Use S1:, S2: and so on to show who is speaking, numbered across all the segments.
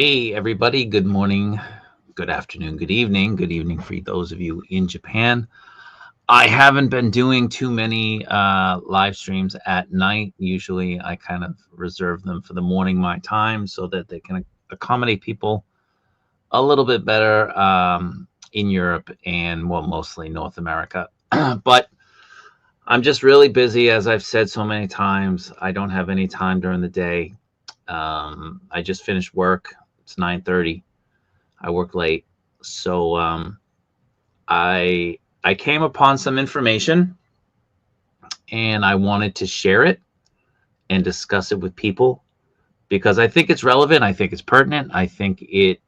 S1: Hey, everybody. Good morning, good afternoon, good evening. Good evening for those of you in Japan. I haven't been doing too many live streams at night. Usually I kind of reserve them for the morning my time so that they can accommodate people a little bit better in Europe and, well, mostly North America. But I'm just really busy, as I've said so many times. I don't have any time during the day. I just finished work. It's 9:30. I work late. So I came upon some information and I wanted to share it and discuss it with people because I think it's relevant. I think it's pertinent. I think it,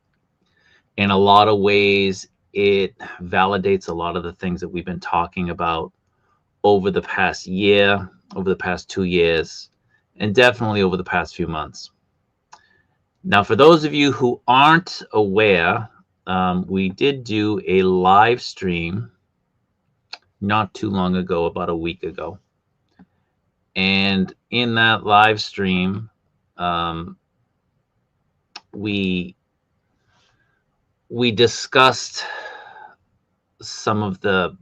S1: in a lot of ways, it validates a lot of the things that we've been talking about over the past year, over the past 2 years, and definitely over the past few months. Now, for those of you who aren't aware, we did do a live stream not too long ago, about a week ago. And in that live stream, we discussed some of the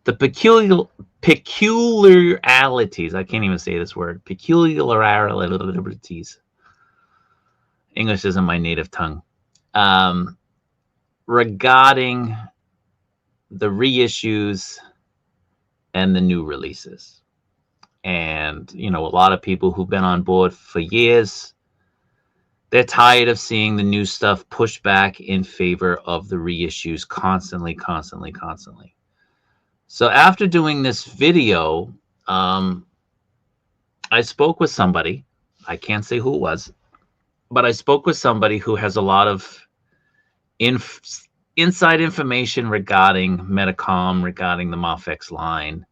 S1: peculiarities. I can't even say this word. Peculiarities. English isn't my native tongue. Regarding the reissues and the new releases. And, you know, a lot of people who've been on board for years, they're tired of seeing the new stuff pushed back in favor of the reissues constantly. So after doing this video, I spoke with somebody. I can't say who it was, but I spoke with somebody who has a lot of inside information regarding Metacom, regarding the MAFEX line.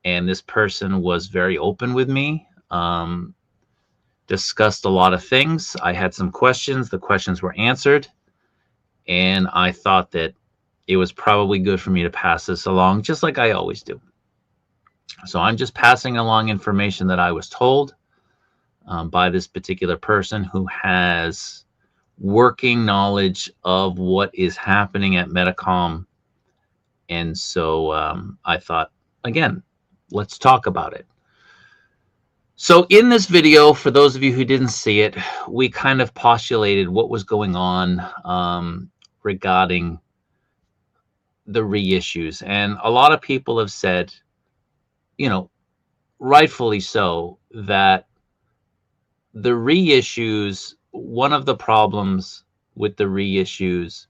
S1: And this person was very open with me, discussed a lot of things. I had some questions. The questions were answered. And I thought that it was probably good for me to pass this along, just like I always do. So I'm just passing along information that I was told by this particular person who has working knowledge of what is happening at Metacom. And so I thought, again, let's talk about it. So in this video, for those of you who didn't see it, we kind of postulated what was going on regarding the reissues. And a lot of people have said, you know, rightfully so, that the reissues, one of the problems with the reissues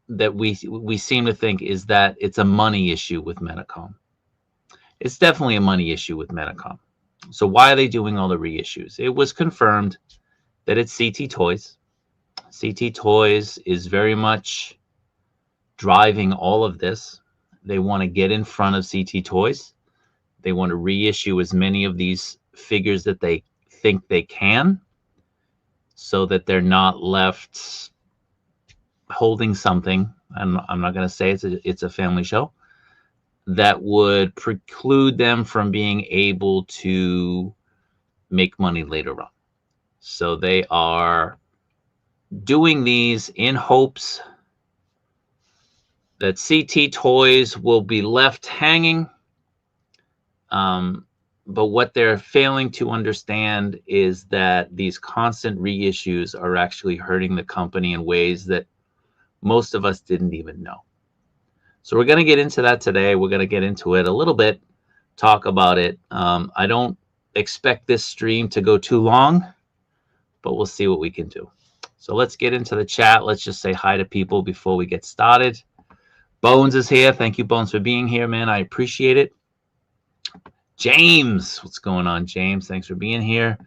S1: that we seem to think is that it's a money issue with Metacom. It's definitely a money issue with Metacom. So why are they doing all the reissues? It was confirmed that it's CT Toys. CT Toys is very much driving all of this. They want to get in front of CT Toys. They want to reissue as many of these figures that they think they can, so that they're not left holding something. I'm not going to say it's a family show, that would preclude them from being able to make money later on. So they are doing these in hopes that CT Toys will be left hanging. But what they're failing to understand is that these constant reissues are actually hurting the company in ways that most of us didn't even know. So we're going to get into that today. We're going to get into it a little bit, talk about it. I don't expect this stream to go too long, but we'll see what we can do. So let's get into the chat. Let's just say hi to people before we get started. Bones is here. Thank you, Bones, for being here, man. I appreciate it. James, what's going on, James? Thanks for being here.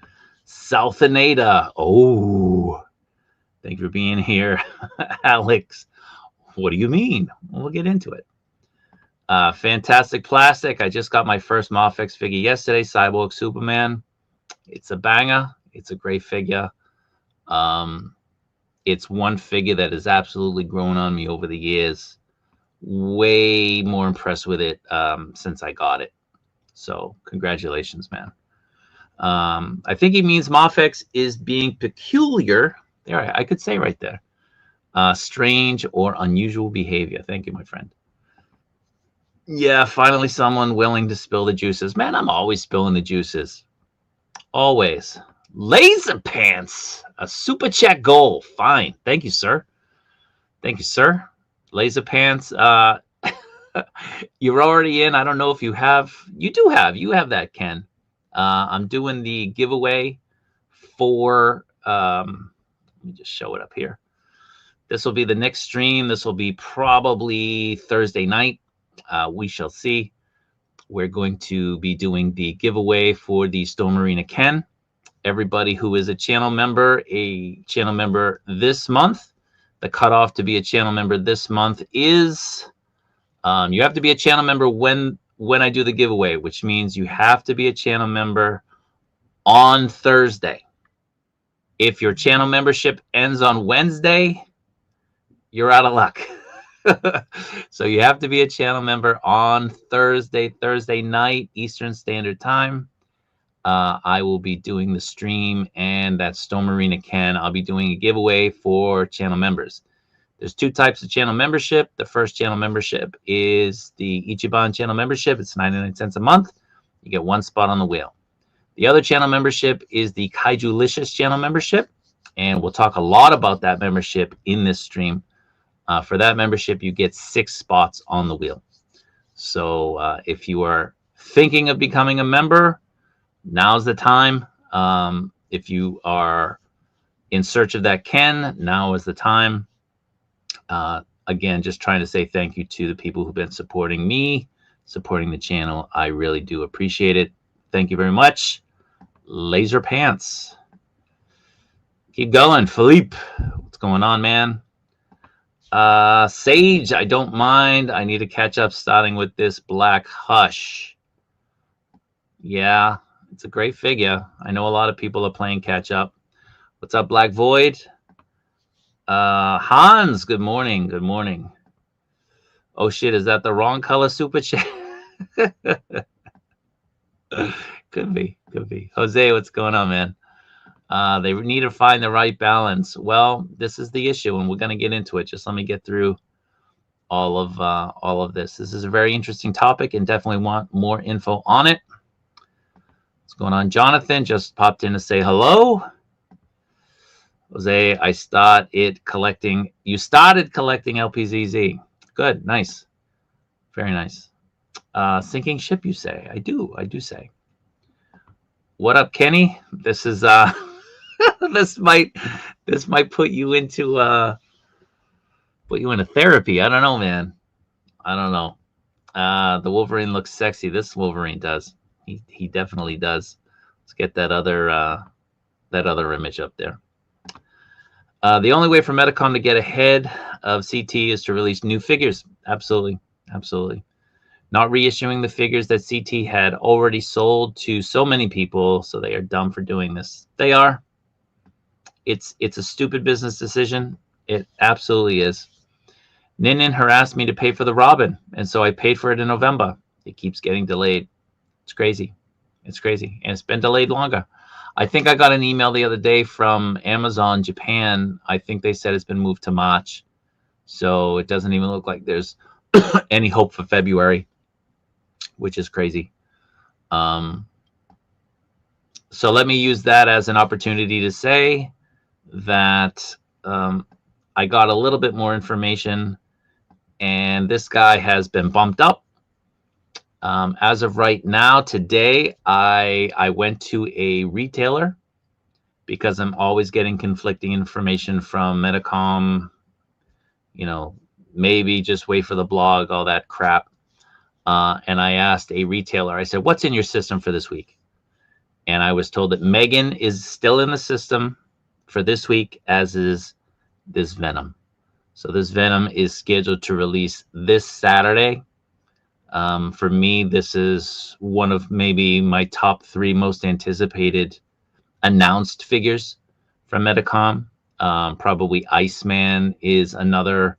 S1: Southanada. Oh, thank you for being here. Alex, what do you mean? We'll get into it. Fantastic Plastic. I just got my first MAFEX figure yesterday, Cyborg Superman. It's a banger. It's a great figure. It's one figure that has absolutely grown on me over the years. Way more impressed with it since I got it. So congratulations, man. I think he means MAFEX is being peculiar. There, I could say right there. Strange or unusual behavior. Thank you, my friend. Yeah, finally someone willing to spill the juices. Man, I'm always spilling the juices. Always. Laser Pants, a super chat goal. Fine. Thank you, sir. Thank you, sir. Laser Pants, you're already in. I don't know if you have. You have that, Ken. I'm doing the giveaway for, let me just show it up here. This will be the next stream. This will be probably Thursday night. We shall see. We're going to be doing the giveaway for the Stone Marina Ken. Everybody who is a channel member this month. The cutoff to be a channel member this month is, you have to be a channel member when I do the giveaway, which means you have to be a channel member on Thursday. If your channel membership ends on Wednesday, you're out of luck. So you have to be a channel member on Thursday night, Eastern Standard Time. I will be doing the stream, and that Stone Marina Ken, I'll be doing a giveaway for channel members. There's two types of channel membership. The first channel membership is the Ichiban channel membership. It's 99 cents a month. You get one spot on the wheel. The other channel membership is the Kaiju-licious channel membership, and we'll talk a lot about that membership in this stream. For that membership, you get 6 spots on the wheel. So if you are thinking of becoming a member, now's the time. If you are in search of that Ken, now is the time. Again, just trying to say thank you to the people who've been supporting me, supporting the channel. I really do appreciate it. Thank you very much. Laser Pants. Keep going. Philippe, what's going on, man? Sage, I don't mind. I need to catch up starting with this Black Hush. Yeah, it's a great figure. I know a lot of people are playing catch up. What's up, Black Void? Hans, good morning. Good morning. Oh shit, is that the wrong color super chat? Could be. Jose, what's going on, man? They need to find the right balance. Well, this is the issue, and we're going to get into it. Just let me get through all of this. This is a very interesting topic, and definitely want more info on it. What's going on? Jonathan just popped in to say hello. Jose, you started collecting LPZZ. Good, nice, very nice. Sinking ship, you say? I do say. What up, Kenny? This is this might put you into therapy. I don't know, man. I don't know. The Wolverine looks sexy. This Wolverine does. He definitely does. Let's get that other image up there. The only way for Metacom to get ahead of CT is to release new figures. Absolutely. Not reissuing the figures that CT had already sold to so many people, so they are dumb for doing this. They are. It's a stupid business decision. It absolutely is. Nin harassed me to pay for the Robin, and so I paid for it in November. It keeps getting delayed. It's crazy. And it's been delayed longer. I think I got an email the other day from Amazon Japan. I think they said it's been moved to March. So it doesn't even look like there's any hope for February, which is crazy. So let me use that as an opportunity to say that I got a little bit more information, and this guy has been bumped up. As of right now, today, I went to a retailer because I'm always getting conflicting information from Metacom, maybe just wait for the blog, all that crap. And I asked a retailer, I said, what's in your system for this week? And I was told that Megan is still in the system for this week, as is this Venom. So this Venom is scheduled to release this Saturday. For me, this is one of maybe my top 3 most anticipated announced figures from Metacom. Probably Iceman is another.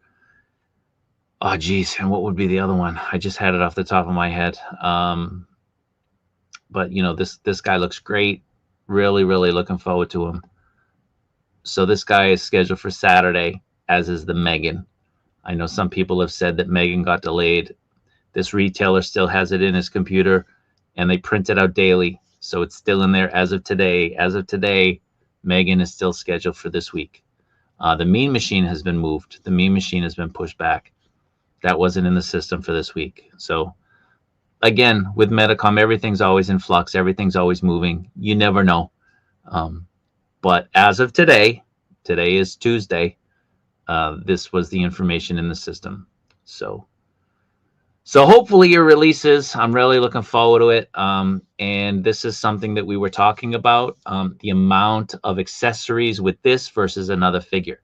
S1: Oh, geez. And what would be the other one? I just had it off the top of my head. But, this guy looks great. Really, really looking forward to him. So this guy is scheduled for Saturday, as is the Megan. I know some people have said that Megan got delayed. This retailer still has it in his computer, and they print it out daily. So it's still in there as of today. As of today, Megan is still scheduled for this week. The Mean Machine has been moved. The Mean Machine has been pushed back. That wasn't in the system for this week. So again, with Metacom, everything's always in flux. Everything's always moving. You never know. But as of today is Tuesday, this was the information in the system. So hopefully your releases, I'm really looking forward to it. And this is something that we were talking about, the amount of accessories with this versus another figure.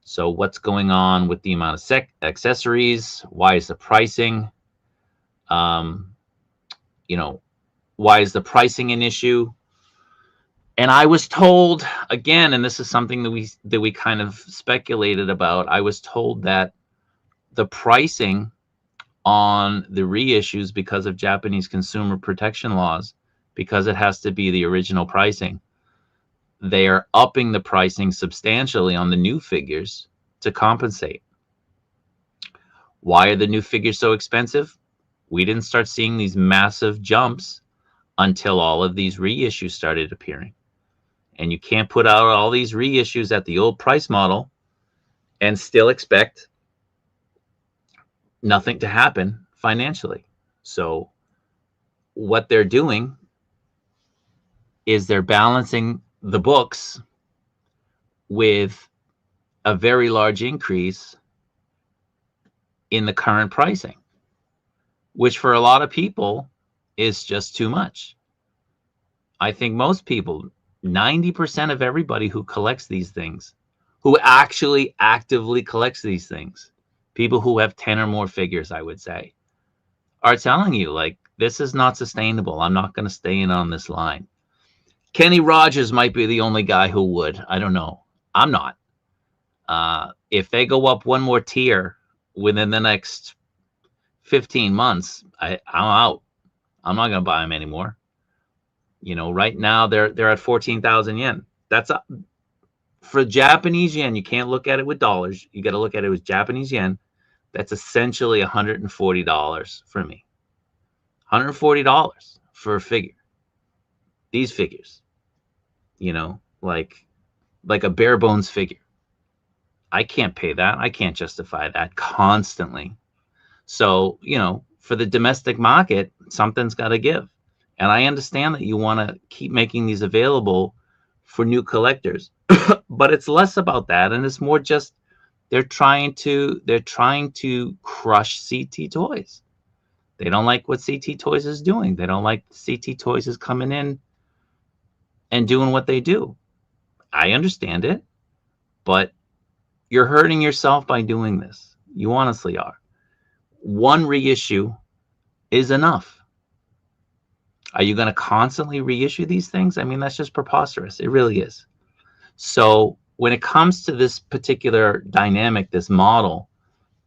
S1: So what's going on with the amount of accessories? Why is the pricing, why is the pricing an issue? And I was told, again, and this is something that we kind of speculated about, I was told that the pricing on the reissues, because of Japanese consumer protection laws, because it has to be the original pricing, they are upping the pricing substantially on the new figures to compensate. Why are the new figures so expensive? We didn't start seeing these massive jumps until all of these reissues started appearing. And you can't put out all these reissues at the old price model and still expect nothing to happen financially. So what they're doing is they're balancing the books with a very large increase in the current pricing, which for a lot of people is just too much. I think most people, 90% of everybody who collects these things, who actually actively collects these things, people who have 10 or more figures, I would say, are telling you, like, this is not sustainable. I'm not going to stay in on this line. Kenny Rogers might be the only guy who would. I don't know. I'm not. If they go up one more tier within the next 15 months, I'm out. I'm not going to buy them anymore. Right now they're at 14,000 yen. That's up for Japanese yen. You can't look at it with dollars. You got to look at it with Japanese yen. That's essentially $140 for me. $140 for a figure. These figures, like a bare bones figure. I can't pay that. I can't justify that constantly. So, for the domestic market, something's got to give. And I understand that you want to keep making these available for new collectors, but it's less about that. And it's more just, they're trying to crush CT Toys. They don't like what CT Toys is doing. They don't like CT Toys is coming in and doing what they do. I understand it, but you're hurting yourself by doing this. You honestly are. One reissue is enough. Are you going to constantly reissue these things? I mean, that's just preposterous. It really is. So when it comes to this particular dynamic, this model,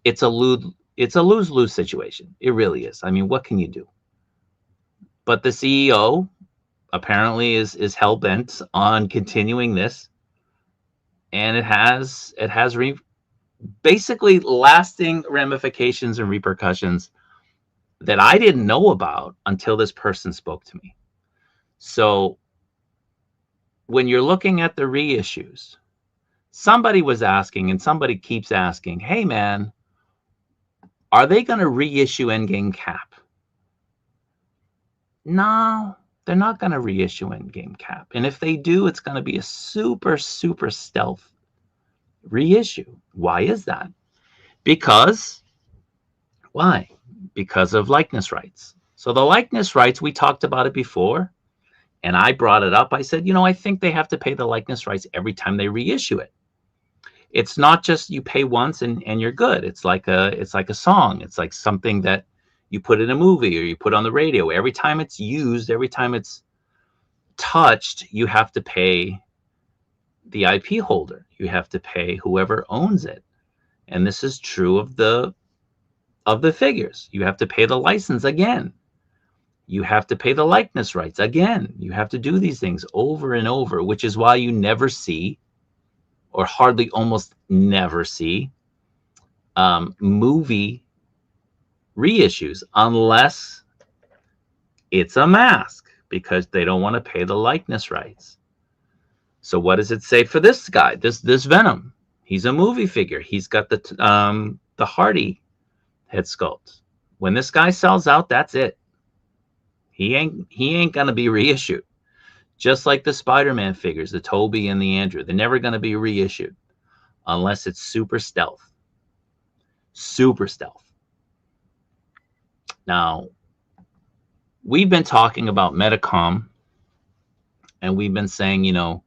S1: it's a lose-lose situation. It really is. I mean, what can you do? But the CEO apparently is hell-bent on continuing this, and it has basically lasting ramifications and repercussions that I didn't know about until this person spoke to me. So when you're looking at the reissues, somebody was asking, and somebody keeps asking, hey man, are they going to reissue Endgame Cap? No, they're not going to reissue Endgame Cap. And if they do, it's going to be a super, super stealth reissue. Why is that? Why? Because of likeness rights. So the likeness rights, we talked about it before, and I brought it up. I said, I think they have to pay the likeness rights every time they reissue it. It's not just you pay once and you're good. It's like a song. It's like something that you put in a movie or you put on the radio. Every time it's used, every time it's touched, you have to pay the IP holder. You have to pay whoever owns it. And this is true of the figures. You have to pay the license again. You have to pay the likeness rights. Again, you have to do these things over and over, which is why you never see, or hardly almost never see, movie reissues unless it's a mask, because they don't want to pay the likeness rights. So what does it say for this guy, this Venom? He's a movie figure. He's got the Hardy head sculpt. When this guy sells out, that's it. He ain't gonna be reissued. Just like the Spider-Man figures, the Toby and the Andrew, they're never gonna be reissued unless it's super stealth. Super stealth. Now, we've been talking about Metacom, and we've been saying, you know,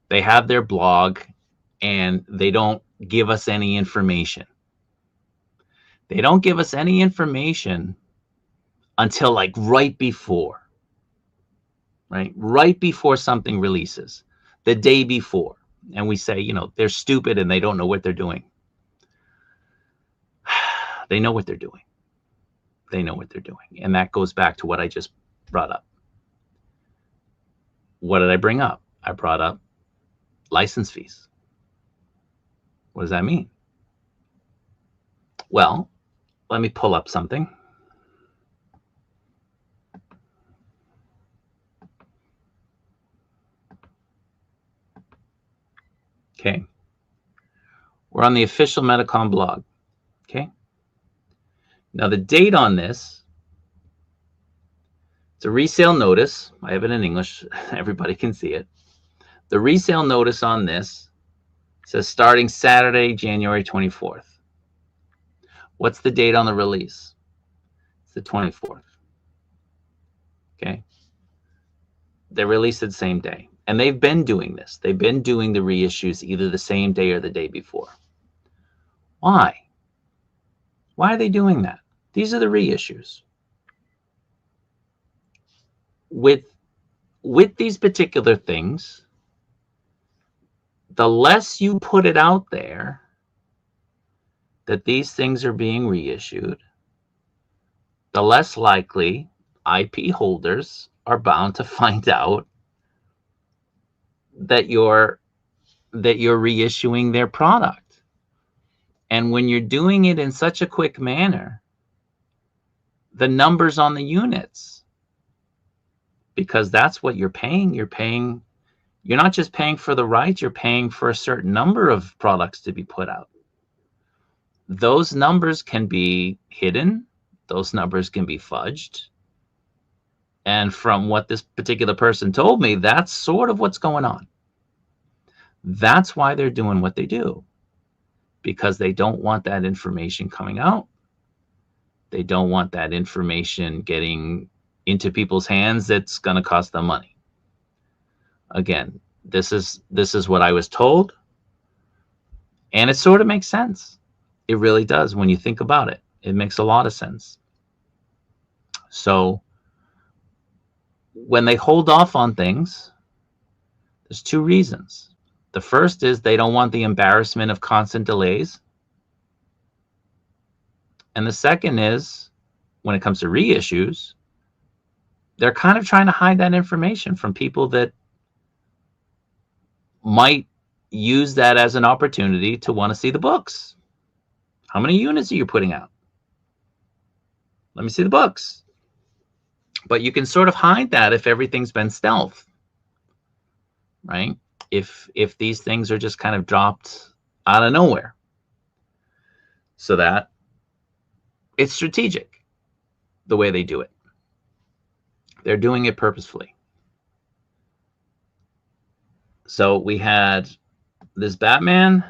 S1: they have their blog and they don't give us any information. They don't give us any information until like right before, right? Right before something releases, the day before. And we say, you know, they're stupid and they don't know what they're doing. They know what they're doing. They know what they're doing. And that goes back to what I just brought up. What did I bring up? I brought up license fees. What does that mean? Well, let me pull up something. Okay. We're on the official Metacom blog. Okay. Now the date on this, it's a resale notice. I have it in English. Everybody can see it. The resale notice on this says starting Saturday, January 24th. What's the date on the release? It's the 24th. Okay. They released it the same day. And they've been doing this. They've been doing the reissues either the same day or the day before. Why? Why are they doing that? These are the reissues. With these particular things, the less you put it out there that these things are being reissued, the less likely IP holders are bound to find out that you're reissuing their product. And when you're doing it in such a quick manner, the numbers on the units, because that's what you're paying. You're not just paying for the rights, you're paying for a certain number of products to be put out. Those numbers can be hidden. Those numbers can be fudged. And from what this particular person told me, that's sort of what's going on. That's why they're doing what they do, because they don't want that information coming out. They don't want that information getting into people's hands that's going to cost them money. Again, this is what I was told, and it sort of makes sense. It really does when you think about it. It makes a lot of sense. So when they hold off on things, there's two reasons. The first is they don't want the embarrassment of constant delays. And the second is, when it comes to reissues, they're kind of trying to hide that information from people that might use that as an opportunity to want to see the books. How many units are you putting out? Let me see the books. But you can sort of hide that if everything's been stealth, right? If these things are just kind of dropped out of nowhere. So that it's strategic the way they do it. They're doing it purposefully. So we had this Batman,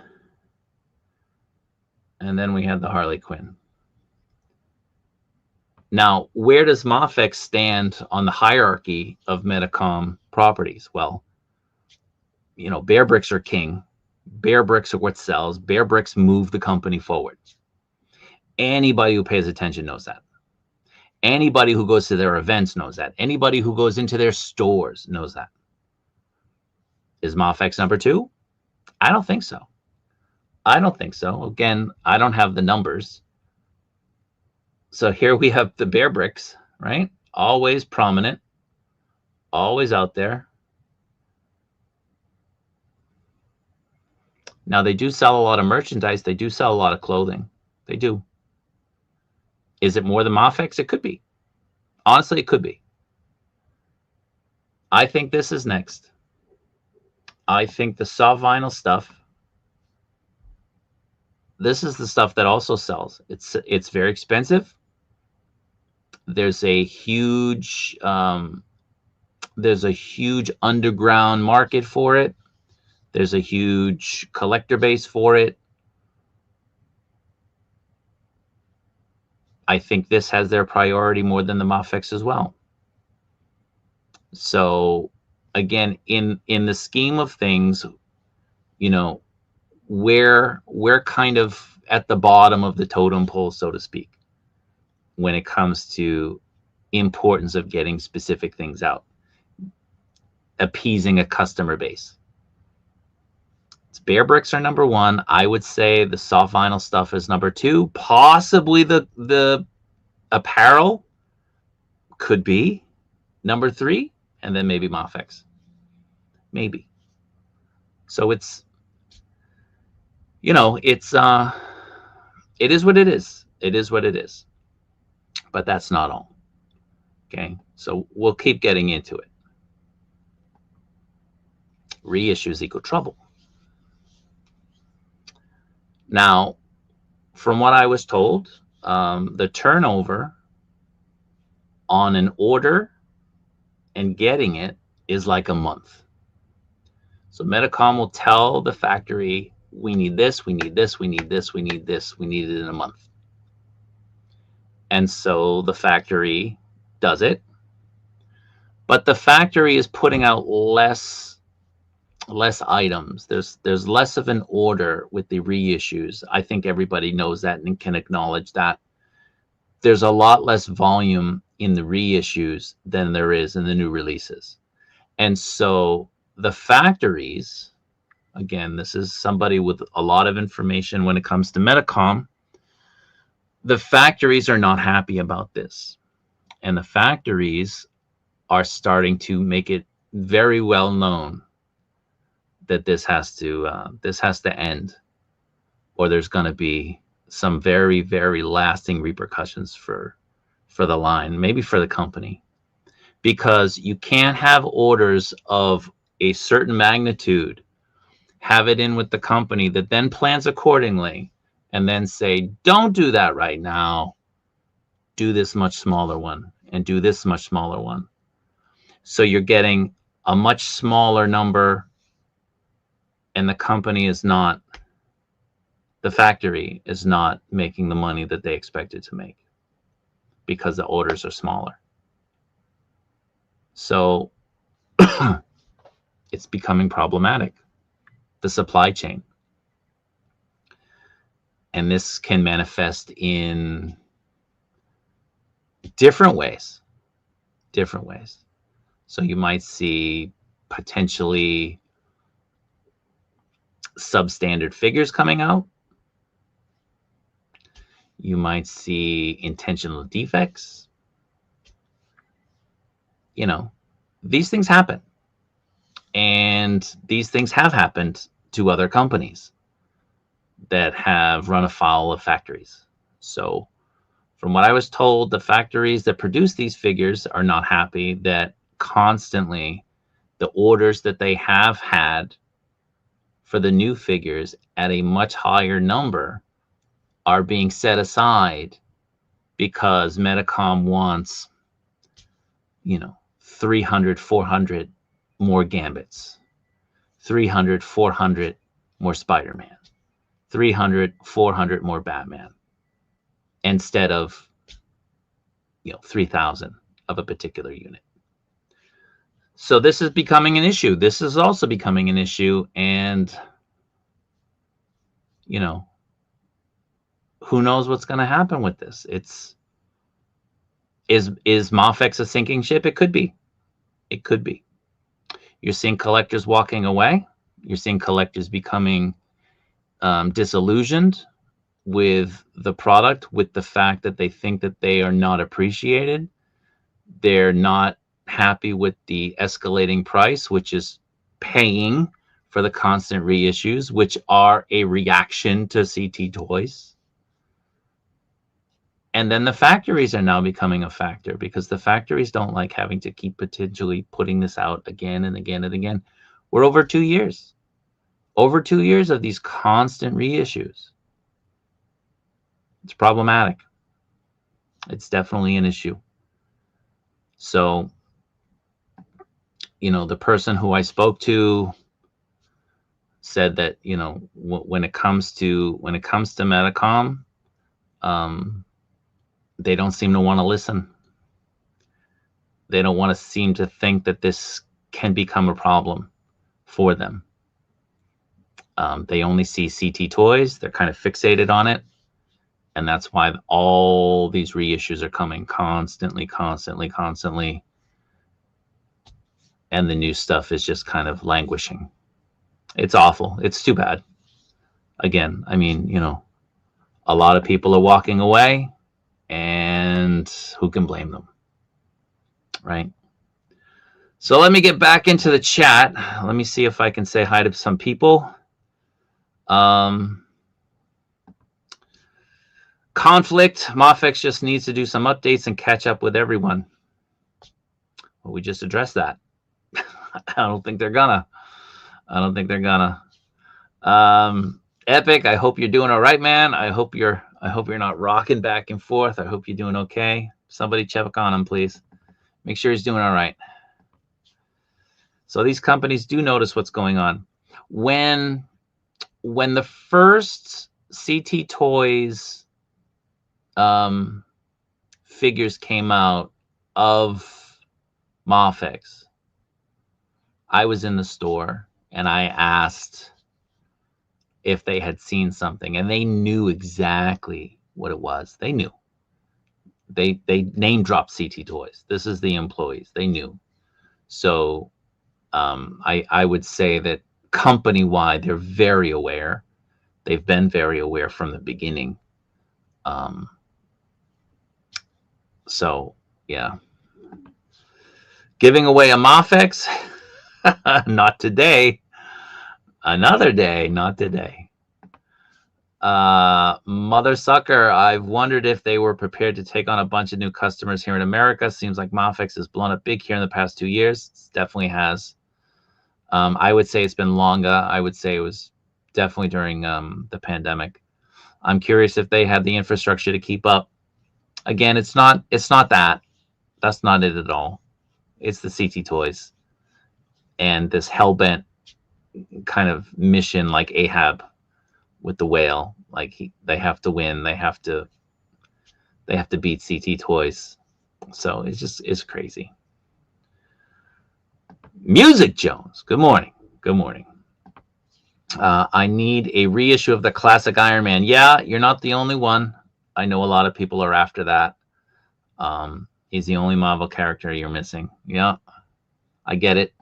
S1: and then we had the Harley Quinn. Now, where does MAFEX stand on the hierarchy of Metacom properties? Well, you know, bear bricks are king. Bear bricks are what sells. Bear bricks move the company forward. Anybody who pays attention knows that. Anybody who goes to their events knows that. Anybody who goes into their stores knows that. Is MAFEX number 2? I don't think so. I don't think so. Again, I don't have the numbers. So here we have the bear bricks, right? always prominent, always out there. Now, they do sell a lot of merchandise. They do sell a lot of clothing. They do. Is it more than MAFEX? It could be. Honestly, it could be. I think this is next. I think the soft vinyl stuff, this is the stuff that also sells. It's very expensive. There's a huge underground market for it. There's a huge collector base for it. I think this has their priority more than the MAFEX as well. So again, in the scheme of things, you know, we're kind of at the bottom of the totem pole, so to speak, when it comes to importance of getting specific things out, appeasing a customer base. Bare bricks are number one. I would say the soft vinyl stuff is number two. Possibly the apparel could be number three, and then maybe MAFEX. Maybe. So it's, you know, it's it is what it is. It is what it is. But that's not all. Okay, so we'll keep getting into it. Reissues equal trouble. Now, from what I was told, the turnover on an order and getting it is like a month. So Metacom will tell the factory, we need this, we need this, we need this, we need this, we need it in a month. And so the factory does it. But the factory is putting out less items. There's less of an order with the reissues. I think everybody knows that and can acknowledge that. There's a lot less volume in the reissues than there is in the new releases. And so the factories, again, this is somebody with a lot of information when it comes to Metacom, the factories are not happy about this. And the factories are starting to make it very well known that this has to end, or there's going to be some very, very lasting repercussions for the line, maybe for the company, because you can't have orders of a certain magnitude, have it in with the company that then plans accordingly, and then say, don't do that right now, do this much smaller one, and do this much smaller one. So you're getting a much smaller number, and the company is not, the factory is not making the money that they expected to make because the orders are smaller. So it's becoming problematic, the supply chain. And this can manifest in different ways. So you might see potentially substandard figures coming out. You might see intentional defects. You know, these things happen. And these things have happened to other companies that have run afoul of factories. So from what I was told, the factories that produce these figures are not happy that constantly the orders that they have had for the new figures at a much higher number are being set aside because Metacom wants, you know, 300, 400 more Gambits, 300, 400 more Spider-Man, 300, 400 more Batman, instead of, you know, 3,000 of a particular unit. So this is becoming an issue. This is also becoming an issue. And, you know, who knows what's going to happen with this? Is MAFEX a sinking ship? It could be. It could be. You're seeing collectors walking away. You're seeing collectors becoming disillusioned with the product, with the fact that they think that they are not appreciated, They're not happy with the escalating price, which is paying for the constant reissues, which are a reaction to CT toys. And then the factories are now becoming a factor, because the factories don't like having to keep potentially putting this out again and again and again. We're over 2 years. Over 2 years of these constant reissues. It's problematic. It's definitely an issue. So, you know, the person who I spoke to said that, you know, when it comes to Metacom, they don't seem to want to listen. They don't want to seem to think that this can become a problem for them. They only see CT toys. They're kind of fixated on it. And that's why all these reissues are coming constantly. And the new stuff is just kind of languishing. It's awful. It's too bad. Again, I mean, you know, a lot of people are walking away, and who can blame them, right? So let me get back into the chat. Let me see if I can say hi to some people. Conflict. MAFEX just needs to do some updates and catch up with everyone. Well, we just addressed that. I don't think they're gonna. Epic, I hope you're doing all right, man. I hope you're not rocking back and forth. I hope you're doing okay. Somebody check on him, please. Make sure he's doing all right. So these companies do notice what's going on. When the first CT Toys figures came out of MAFEX, I was in the store and I asked if they had seen something, and they knew exactly what it was. They knew. They name dropped CT Toys. This is the employees. They knew. So I would say that company-wide, they're very aware. They've been very aware from the beginning. So yeah, giving away a MAFEX. Not today. Another day, not today. Mother Sucker, I've wondered if they were prepared to take on a bunch of new customers here in America. Seems like MAFEX has blown up big here in the past 2 years. It definitely has. I would say it's been longer. I would say it was definitely during the pandemic. I'm curious if they had the infrastructure to keep up. Again, it's not that. That's not it at all. It's the CT Toys and this hellbent kind of mission, like Ahab with the whale. Like they have to win. They have to beat CT Toys. So it's crazy. Music Jones, good morning. Good morning. I need a reissue of the classic Iron Man. Yeah, you're not the only one. I know a lot of people are after that. He's the only Marvel character you're missing. Yeah, I get it.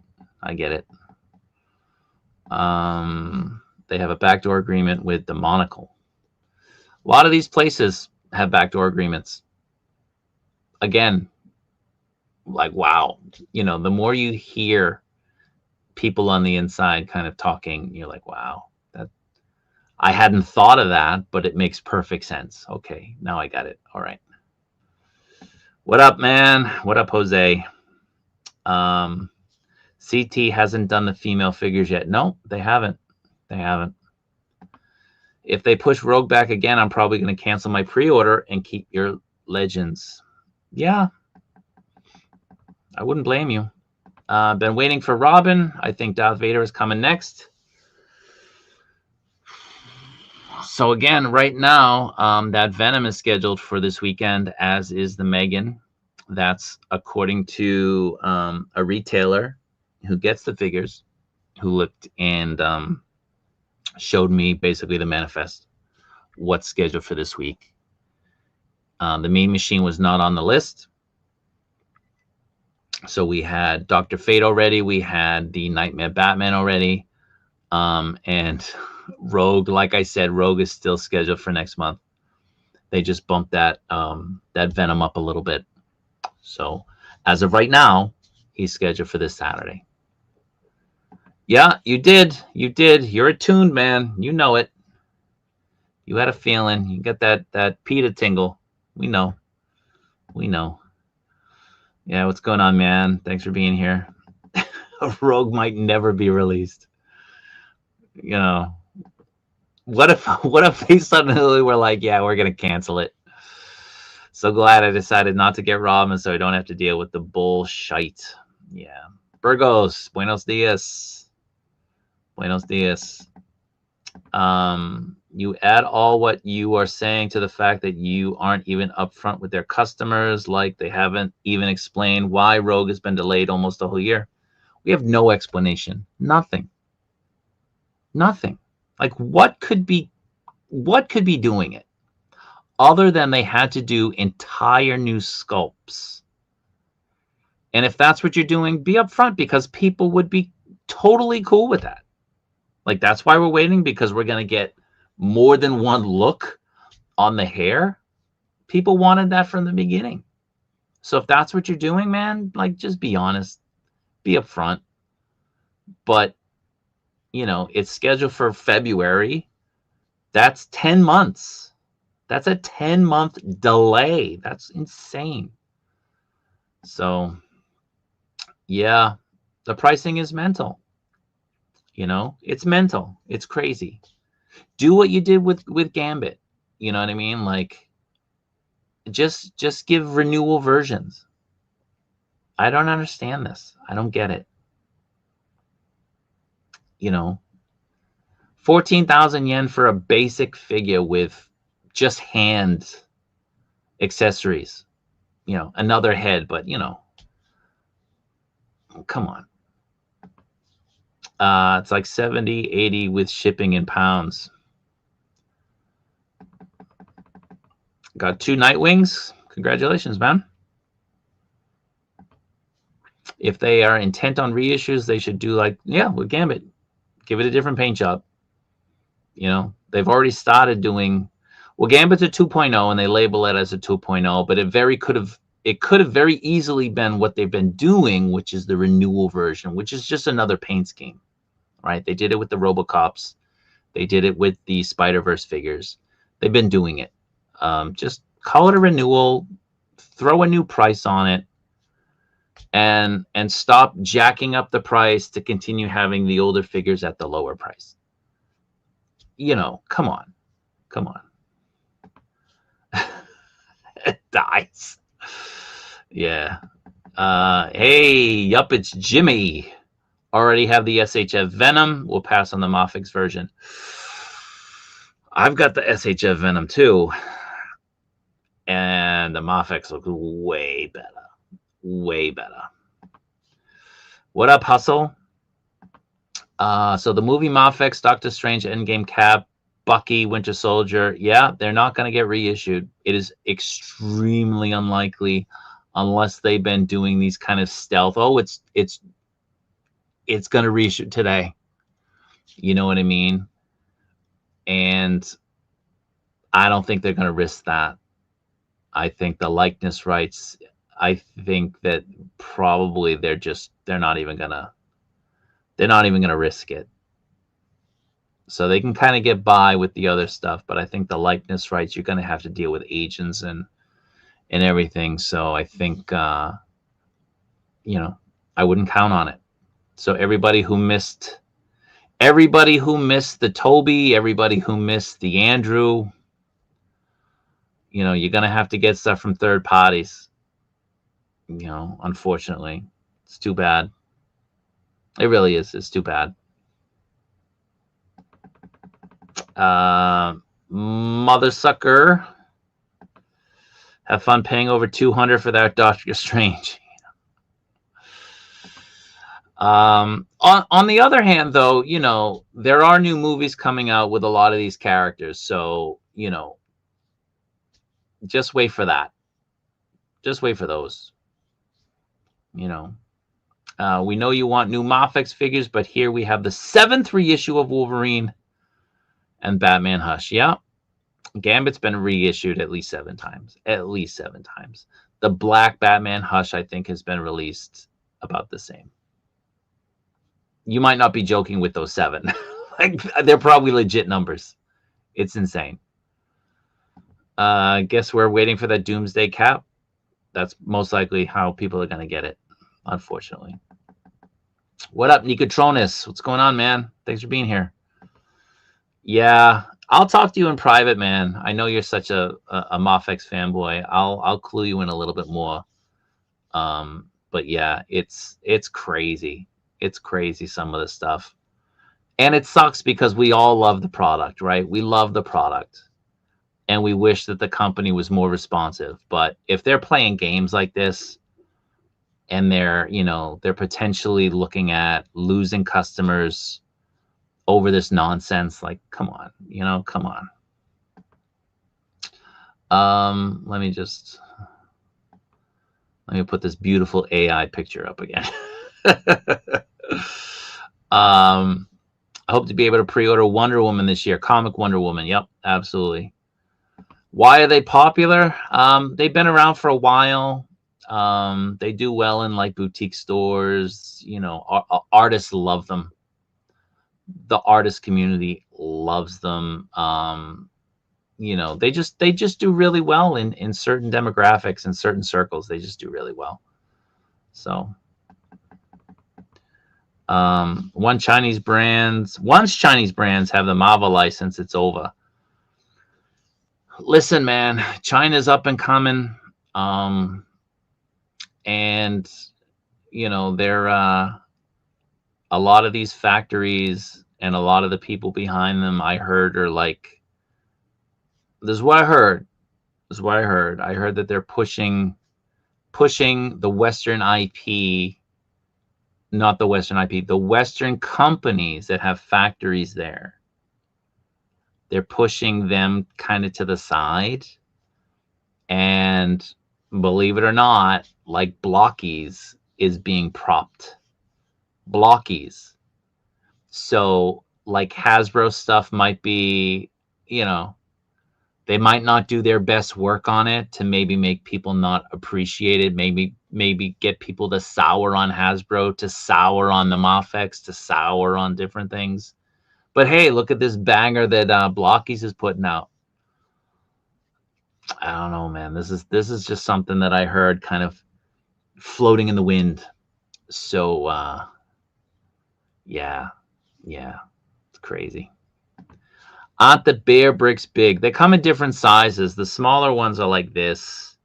S1: They have a backdoor agreement with the Monocle. A lot of these places have backdoor agreements. Again, like, wow, you know, the more you hear people on the inside kind of talking, you're like, wow, that I hadn't thought of that, but it makes perfect sense. Okay, now I got it. All right. What up, man? What up, Jose? CT hasn't done the female figures yet. No, they haven't. If they push Rogue back again, I'm probably going to cancel my pre-order and keep your Legends. Yeah, I wouldn't blame you. Been waiting for Robin. I think Darth Vader is coming next. So again, right now, that Venom is scheduled for this weekend, as is the Megan. That's according to a retailer who gets the figures, who looked and showed me basically the manifest, what's scheduled for this week. The Mean Machine was not on the list. So we had Dr. Fate already. We had the Nightmare Batman already. And Rogue, like I said, Rogue is still scheduled for next month. They just bumped that Venom up a little bit. So As of right now, he's scheduled for this Saturday. Yeah, you did. You did. You're attuned, man. You know it. You had a feeling. You got that PETA tingle. We know. We know. Yeah, what's going on, man? Thanks for being here. A Rogue might never be released. You know, what if they suddenly were like, yeah, we're gonna cancel it. So glad I decided not to get Robin so I don't have to deal with the bullshit. Yeah. Burgos, buenos dias. Buenos dias. You add all what you are saying to the fact that you aren't even upfront with their customers, like they haven't even explained why Rogue has been delayed almost a whole year. We have no explanation. Nothing. Nothing. Like what could be doing it other than they had to do entire new sculpts? And if that's what you're doing, be upfront, because people would be totally cool with that. Like, that's why we're waiting, because we're going to get more than one look on the hair. People wanted that from the beginning. So if that's what you're doing, man, like, just be honest, be upfront. But, you know, it's scheduled for February. That's 10 months. That's a 10-month delay. That's insane. So, yeah, the pricing is mental. You know, it's mental. It's crazy. Do what you did with Gambit. You know what I mean? Like, just give renewal versions. I don't understand this. I don't get it. You know, 14,000 yen for a basic figure with just hand accessories. You know, another head, but you know, come on. It's like 70, 80 with shipping in pounds. Got 2 Nightwings. Congratulations, man. If they are intent on reissues, they should do like, yeah, with Gambit. Give it a different paint job. You know, they've already started doing, well, Gambit's a 2.0 and they label it as a 2.0, but it could have very easily been what they've been doing, which is the renewal version, which is just another paint scheme, right? They did it with the RoboCops. They did it with the Spider-Verse figures. They've been doing it. Just call it a renewal, throw a new price on it, and stop jacking up the price to continue having the older figures at the lower price. You know, come on. Come on. It dies. Yeah. Hey, yup, it's Jimmy. Already have the SHF Venom. We'll pass on the MAFEX version. I've got the SHF Venom too. And the MAFEX look way better. Way better. What up, Hustle? So the movie MAFEX, Doctor Strange, Endgame, Cap, Bucky, Winter Soldier, yeah, they're not going to get reissued. It is extremely unlikely unless they've been doing these kind of stealth. Oh, it's going to reissue today. You know what I mean? And I don't think they're going to risk that. I think the likeness rights, I think that probably they're not even going to risk it. So they can kind of get by with the other stuff, but I think the likeness rights, you're going to have to deal with agents and everything. So I think, you know, I wouldn't count on it. So everybody who missed the Toby, everybody who missed the Andrew, you know, you're going to have to get stuff from third parties. You know, unfortunately, it's too bad. It really is. It's too bad. Mother sucker. Have fun paying over 200 for that Doctor Strange. On the other hand, though, you know, there are new movies coming out with a lot of these characters. So, you know, just wait for that. Just wait for those. You know, we know you want new MAFEX figures, but here we have the 7th reissue of Wolverine and Batman Hush. Yeah. Gambit's been reissued at least 7 times. At least 7 times. The Black Batman Hush, I think, has been released about the same. You might not be joking with those 7. Like, they're probably legit numbers. It's insane. Guess we're waiting for that doomsday cap. That's most likely how people are going to get it, unfortunately. What up, Nicotronis? What's going on, man? Thanks for being here. Yeah, I'll talk to you in private, man. I know you're such a MAFEX fanboy. I'll clue you in a little bit more. But yeah, it's crazy. It's crazy, some of the stuff. And it sucks because we all love the product, right? We love the product. And we wish that the company was more responsive. But if they're playing games like this and they're, you know, they're potentially looking at losing customers over this nonsense, like, come on, you know, come on. Let me put this beautiful AI picture up again. I hope to be able to pre-order Wonder Woman this year. Comic Wonder Woman. Yep, absolutely. Why are they popular? They've been around for a while. They do well in like boutique stores. You know, artists love them. The artist community loves them. You know, they just do really well in certain demographics and certain circles. They just do really well. So once Chinese brands have the Marvel license, it's over. Listen, man, China's up and coming. And you know, they're a lot of these factories and a lot of the people behind them, I heard, are like, this is what I heard. I heard that they're pushing the Western IP, not the Western IP, the Western companies that have factories there. They're pushing them kind of to the side. And believe it or not, like Blockies is being propped. Blockies. So like Hasbro stuff might be, you know, they might not do their best work on it to maybe make people not appreciate it. Maybe get people to sour on Hasbro, to sour on the MAFEX, to sour on different things. But hey, look at this banger that Blockies is putting out. I don't know, man. This is just something that I heard kind of floating in the wind. So yeah, it's crazy. Aren't the bear bricks big? They come in different sizes. The smaller ones are like this.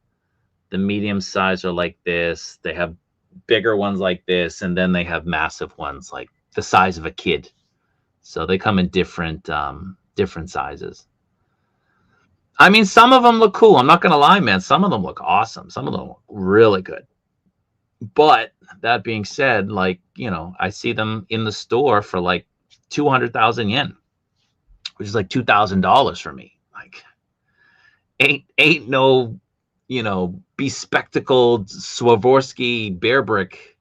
S1: The medium size are like this. They have bigger ones like this, and then they have massive ones like the size of a kid. So they come in different sizes. I mean, some of them look cool. I'm not gonna lie, man. Some of them look awesome. Some of them look really good. But that being said, like, you know, I see them in the store for like 200,000 yen, which is like $2,000 for me. Like, ain't no, you know, bespectacled Swarovski bear brick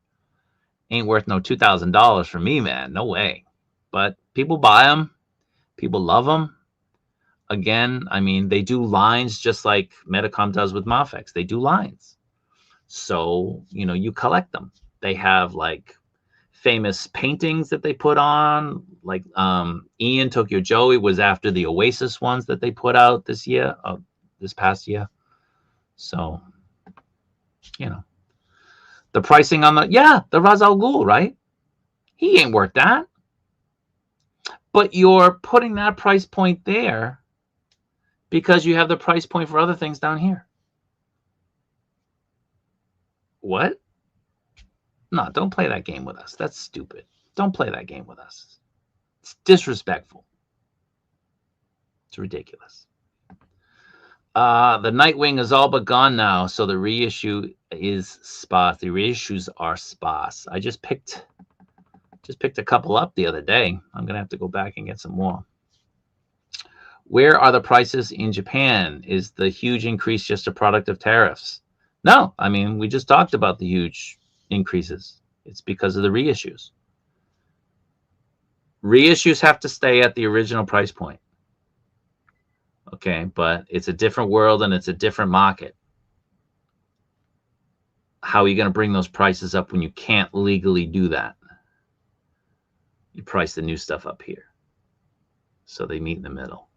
S1: ain't worth no $2,000 for me, man. No way. But people buy them. People love them. Again, I mean, they do lines just like Metacom does with MAFEX. They do lines. So, you know, you collect them. They have like famous paintings that they put on, like Ian Tokyo Joey was after the Oasis ones that they put out this past year. So, you know, the pricing on the Ra's al Ghul, right? He ain't worth that. But you're putting that price point there because you have the price point for other things down here. What? No, don't play that game with us. That's stupid. Don't play that game with us. It's disrespectful. It's ridiculous. The Nightwing is all but gone now, so the reissue is sparse. The reissues are sparse. I just picked a couple up the other day. I'm gonna have to go back and get some more. Where are the prices in Japan? Is the huge increase just a product of tariffs? No, I mean, we just talked about the huge increases. It's because of the reissues. Reissues have to stay at the original price point. Okay, but it's a different world and it's a different market. how are you going to bring those prices up when you can't legally do that? You price the new stuff up here. So they meet in the middle.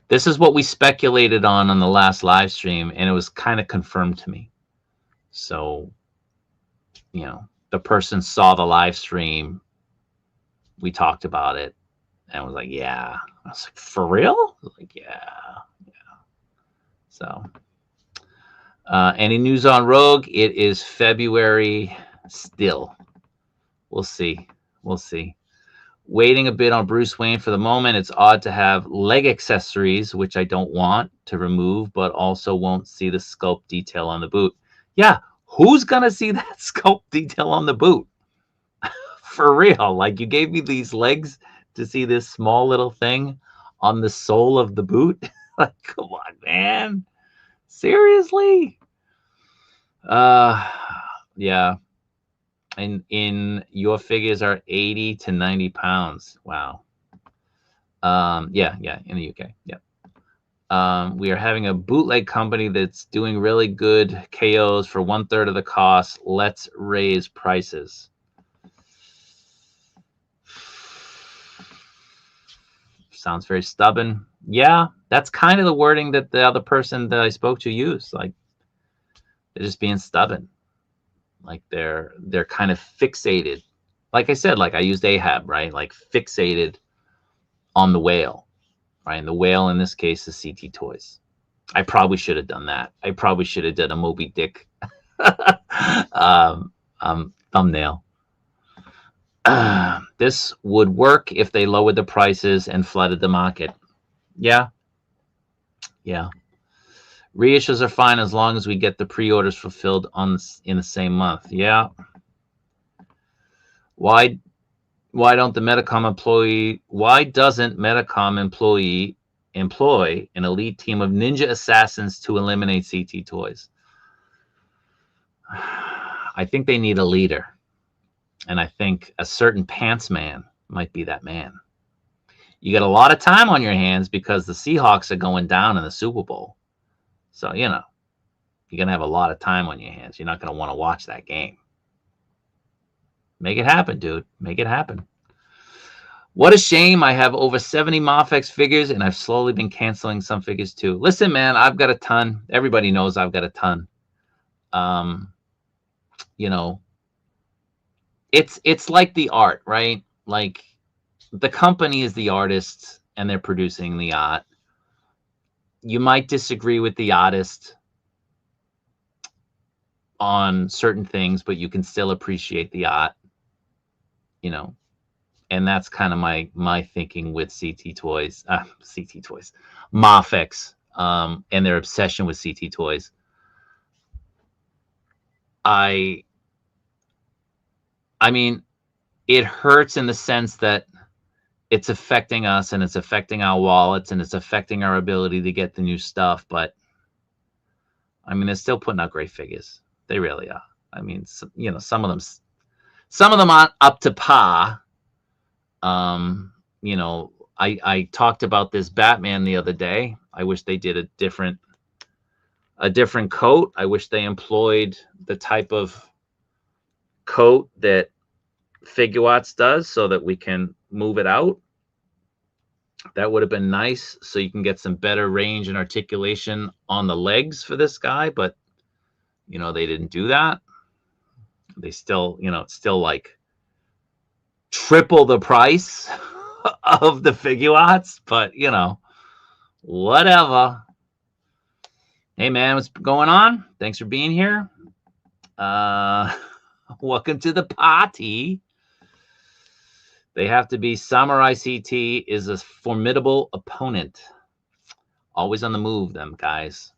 S1: This is what we speculated on the last live stream, and it was kind of confirmed to me. So, you know, the person saw the live stream. We talked about it and was like, yeah. I was like, for real? I was like, yeah. So, any news on Rogue? It is February still. We'll see. We'll see. Waiting a bit on Bruce Wayne for the moment. It's odd to have leg accessories, which I don't want to remove, but also won't see the sculpt detail on the boot. Yeah, who's going to see that sculpt detail on the boot? For real. Like, you gave me these legs to see this small little thing on the sole of the boot. Like, come on, man. Seriously? Yeah. And in your figures are 80 to 90 pounds. Wow. Yeah, in the UK. Yeah. We are having a bootleg company that's doing really good KOs for 1/3 of the cost. Let's raise prices. Sounds very stubborn. Yeah, that's kind of the wording that the other person that I spoke to used. Like, they're just being stubborn. Like, they're kind of fixated. Like I said, like I used Ahab, right? Like, fixated on the whale, right? And the whale in this case is CT Toys. I probably should have done that. I probably should have done a Moby Dick thumbnail. This would work if they lowered the prices and flooded the market. Yeah. Reissues are fine as long as we get the pre-orders fulfilled in the same month. Yeah. Why don't the Metacom employee? Why doesn't Metacom employ an elite team of ninja assassins to eliminate CT Toys? I think they need a leader. And I think a certain pants man might be that man. You got a lot of time on your hands because the Seahawks are going down in the Super Bowl. So, you know, you're going to have a lot of time on your hands. You're not going to want to watch that game. Make it happen, dude. Make it happen. What a shame. I have over 70 MAFEX figures, and I've slowly been canceling some figures too. Listen, man, I've got a ton. Everybody knows I've got a ton. You know, it's like the art, right? Like, the company is the artist and they're producing the art. You might disagree with the artist on certain things, but you can still appreciate the art, you know. And that's kind of my thinking with MAFEX, and their obsession with CT Toys. I mean, it hurts in the sense that it's affecting us and it's affecting our wallets and it's affecting our ability to get the new stuff. But I mean, they're still putting out great figures. They really are. I mean, you know, some of them aren't up to par. You know, I talked about this Batman the other day. I wish they did a different coat. I wish they employed the type of coat that Figuarts does so that we can move it out. That would have been nice, so you can get some better range and articulation on the legs for this guy. But, you know, they didn't do that. They still, you know, it's still like triple the price of the Figuarts, but, you know, whatever. Hey, man, what's going on? Thanks for being here. Welcome to the party. They have to be. Samurai CT is a formidable opponent. Always on the move, them guys.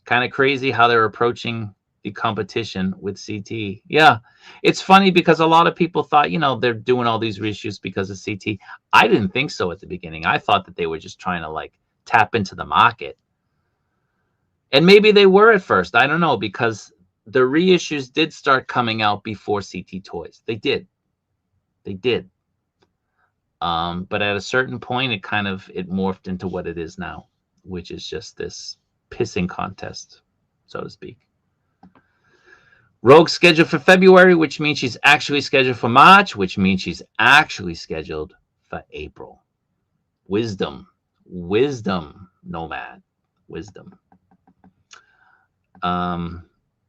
S1: Kind of crazy how they're approaching the competition with CT. Yeah, it's funny because a lot of people thought, you know, they're doing all these reissues because of CT. I didn't think so at the beginning. I thought that they were just trying to like tap into the market. And maybe they were at first. I don't know, because the reissues did start coming out before CT Toys. They did. But at a certain point, it morphed into what it is now, which is just this pissing contest, so to speak. Rogue scheduled for February, which means she's actually scheduled for March, which means she's actually scheduled for April. Wisdom, Nomad, wisdom.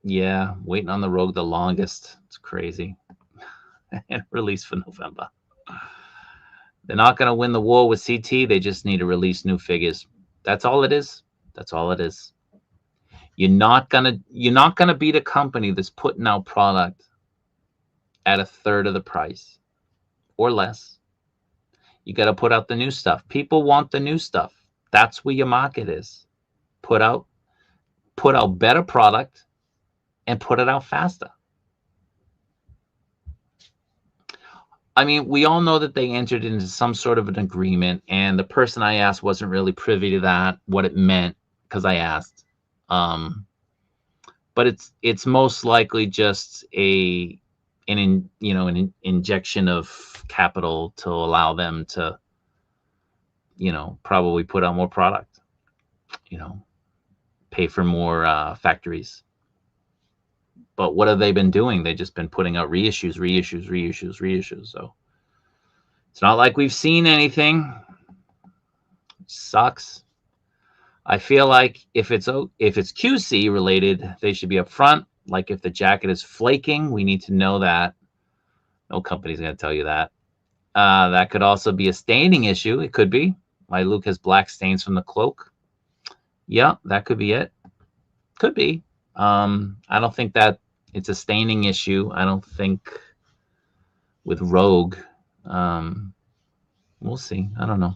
S1: Yeah, waiting on the Rogue the longest. It's crazy. And release for November. They're not going to win the war with CT. They just need to release new figures. That's all it is. That's all it is. You're not gonna beat a company that's putting out product at a third of the price or less. You got to put out the new stuff. People want the new stuff. That's where your market is. Put out better product and put it out faster. I mean, we all know that they entered into some sort of an agreement, and the person I asked wasn't really privy to that, what it meant, because I asked. But it's most likely just an injection of capital to allow them to, probably put out more product, pay for more factories. But what have they been doing? They've just been putting out reissues. So it's not like we've seen anything. It sucks. I feel like if it's QC related, they should be upfront. Like if the jacket is flaking, we need to know that. No company's going to tell you that. That could also be a staining issue. It could be. My Luke has black stains from the cloak. Yeah, that could be it. Could be. I don't think that it's a staining issue. I don't think with Rogue. We'll see. I don't know.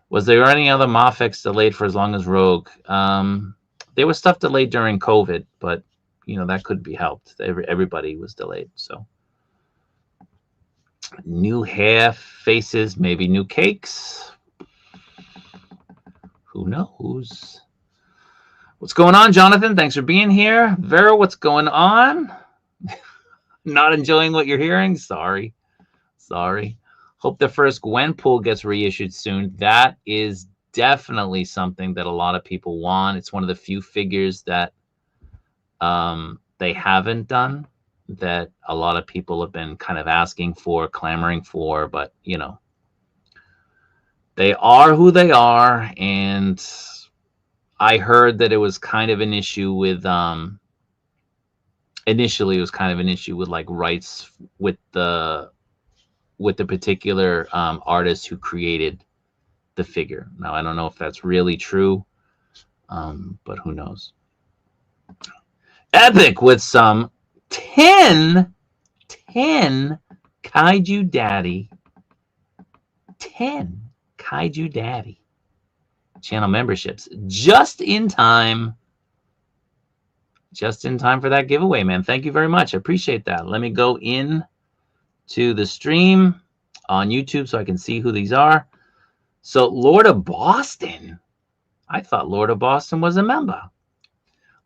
S1: Was there any other MAFEX delayed for as long as Rogue? There was stuff delayed during COVID, but that could be helped. Everybody was delayed. So new hair, faces, maybe new cakes. Who knows? What's going on, Jonathan? Thanks for being here. Vera, what's going on? Not enjoying what you're hearing? Sorry. Hope the first Gwenpool gets reissued soon. That is definitely something that a lot of people want. It's one of the few figures that they haven't done, that a lot of people have been kind of asking for, clamoring for, but they are who they are. And I heard that it was kind of an issue with initially it was kind of an issue with like rights with the particular artist who created the figure. Now, I don't know if that's really true, but who knows. Epic with some 10 Kaiju Daddy. 10 Kaiju Daddy channel memberships just in time for that giveaway, man. Thank you very much. I appreciate that. Let me go in to the stream on YouTube so I can see who these are. So Lord of Boston. I thought Lord of Boston was a member.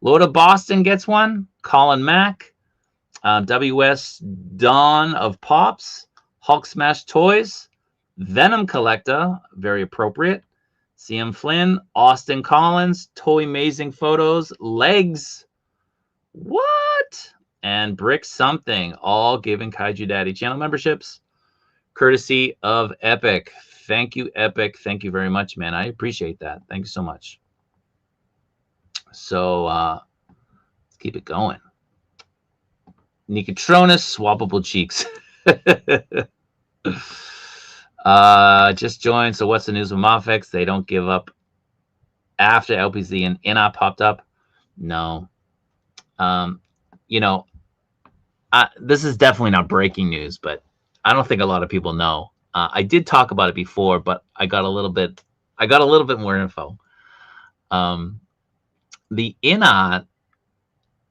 S1: Lord of Boston gets one. Colin Mack. WS Dawn of Pops. Hulk Smash Toys. Venom Collector. Very appropriate. CM Flynn. Austin Collins. Toy Amazing Photos. Legs. What? And Brick Something, all giving Kaiju Daddy channel memberships, courtesy of Epic. Thank you, Epic. Thank you very much, man. I appreciate that. Thank you so much. So let's keep it going. Nicotronus, swappable cheeks. Just joined. So what's the news with MAFEX? They don't give up after LPZ and INA popped up. No. This is definitely not breaking news, but I don't think a lot of people know. I did talk about it before, but I got a little bit more info. The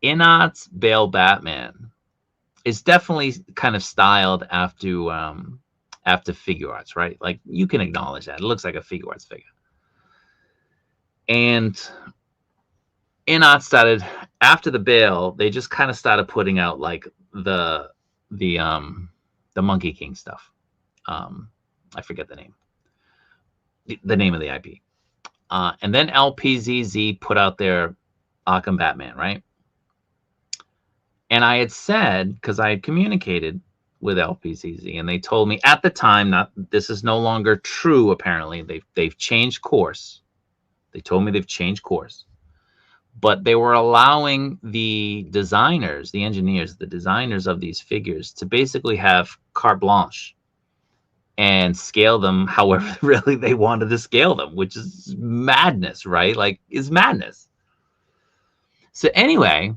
S1: Inot's Bale Batman is definitely kind of styled after figure arts, right? Like you can acknowledge that. It looks like a figure arts figure. And Inot started after the Bale, they just kind of started putting out like the Monkey King stuff. I forget the name. The name of the IP. And then LPZZ put out their Arkham Batman, right? And I had said, because I had communicated with LPZZ, and they told me at the time, this is no longer true. Apparently, they've changed course. They told me they've changed course, but they were allowing the designers, the engineers, the designers of these figures to basically have carte blanche and scale them however really they wanted to scale them, which is madness, right? Like, it's madness. So anyway,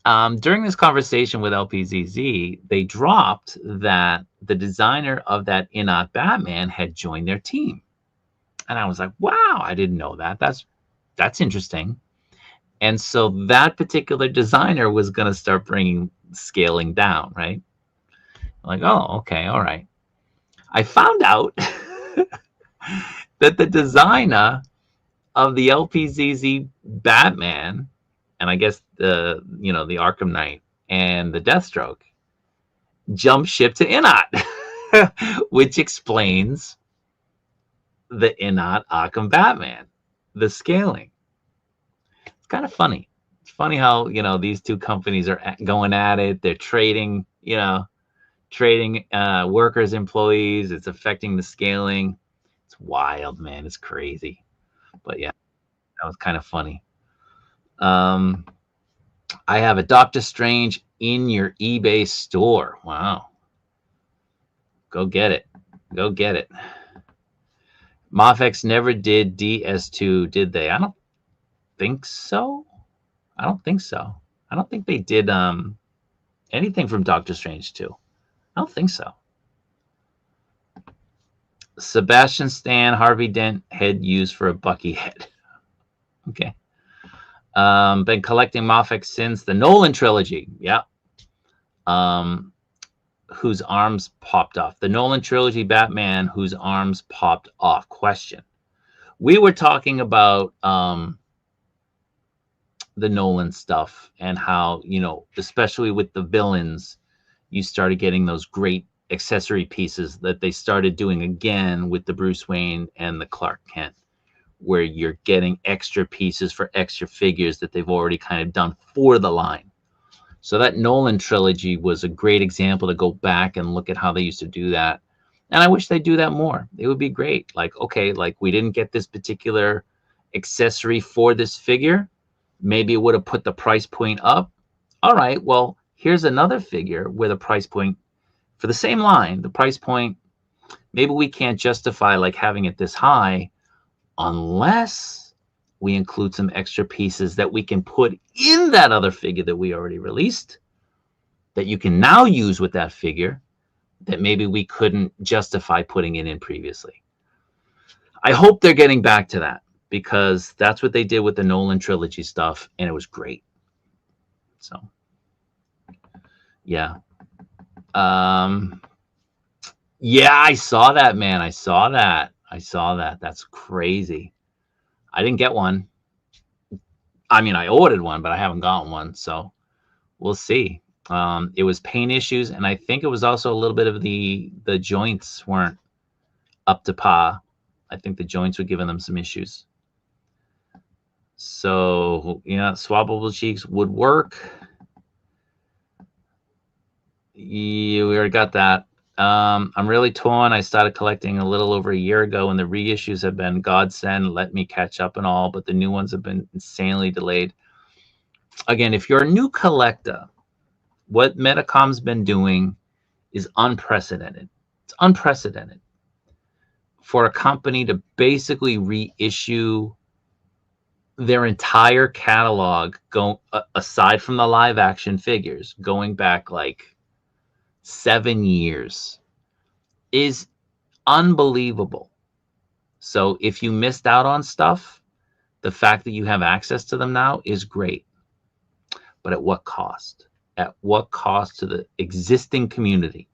S1: during this conversation with LPZZ, they dropped that the designer of that in-art Batman had joined their team. And I was like, wow, I didn't know that. That's interesting. And so that particular designer was going to start bringing scaling down, right? Like, oh, okay, all right. I found out that the designer of the LPZZ Batman, and I guess the Arkham Knight and the Deathstroke, jumped ship to Inot, which explains the Inot Arkham Batman, the scaling. It's kind of funny. It's funny how these two companies are going at it. They're trading, trading workers, employees. It's affecting the scaling. It's wild, man. It's crazy. But yeah, that was kind of funny. I have a Doctor Strange in your eBay store. Wow. Go get it. Go get it. MAFEX never did DS2, did they? I don't think so. I don't think so. I don't think they did anything from Doctor Strange 2. I don't think so. Sebastian Stan, Harvey Dent head used for a Bucky head. Okay. Been collecting MAFEX since the Nolan trilogy. Yeah. Whose arms popped off. The Nolan trilogy Batman whose arms popped off. Question. We were talking about the Nolan stuff and how, especially with the villains, you started getting those great accessory pieces that they started doing again with the Bruce Wayne and the Clark Kent, where you're getting extra pieces for extra figures that they've already kind of done for the line. So that Nolan trilogy was a great example to go back and look at how they used to do that. And I wish they'd do that more. It would be great. Like, okay, like we didn't get this particular accessory for this figure. Maybe it would have put the price point up. All right, well, here's another figure where the price point for the same line, the price point, maybe we can't justify like having it this high unless we include some extra pieces that we can put in that other figure that we already released that you can now use with that figure that maybe we couldn't justify putting it in previously. I hope they're getting back to that because that's what they did with the Nolan trilogy stuff, and it was great. So, yeah. Yeah, I saw that, man. I saw that. That's crazy. I didn't get one. I mean, I ordered one, but I haven't gotten one. So we'll see. It was paint issues, and I think it was also a little bit of the joints weren't up to par. I think the joints were giving them some issues. So yeah, swappable cheeks would work. Yeah, we already got that. I'm really torn. I started collecting a little over a year ago, and the reissues have been godsend. Let me catch up and all, but the new ones have been insanely delayed. Again, if you're a new collector, what Metacom's been doing is unprecedented. It's unprecedented for a company to basically reissue their entire catalog, aside from the live action figures, going back like 7 years, is unbelievable. So if you missed out on stuff, the fact that you have access to them now is great. But at what cost? At what cost to the existing community?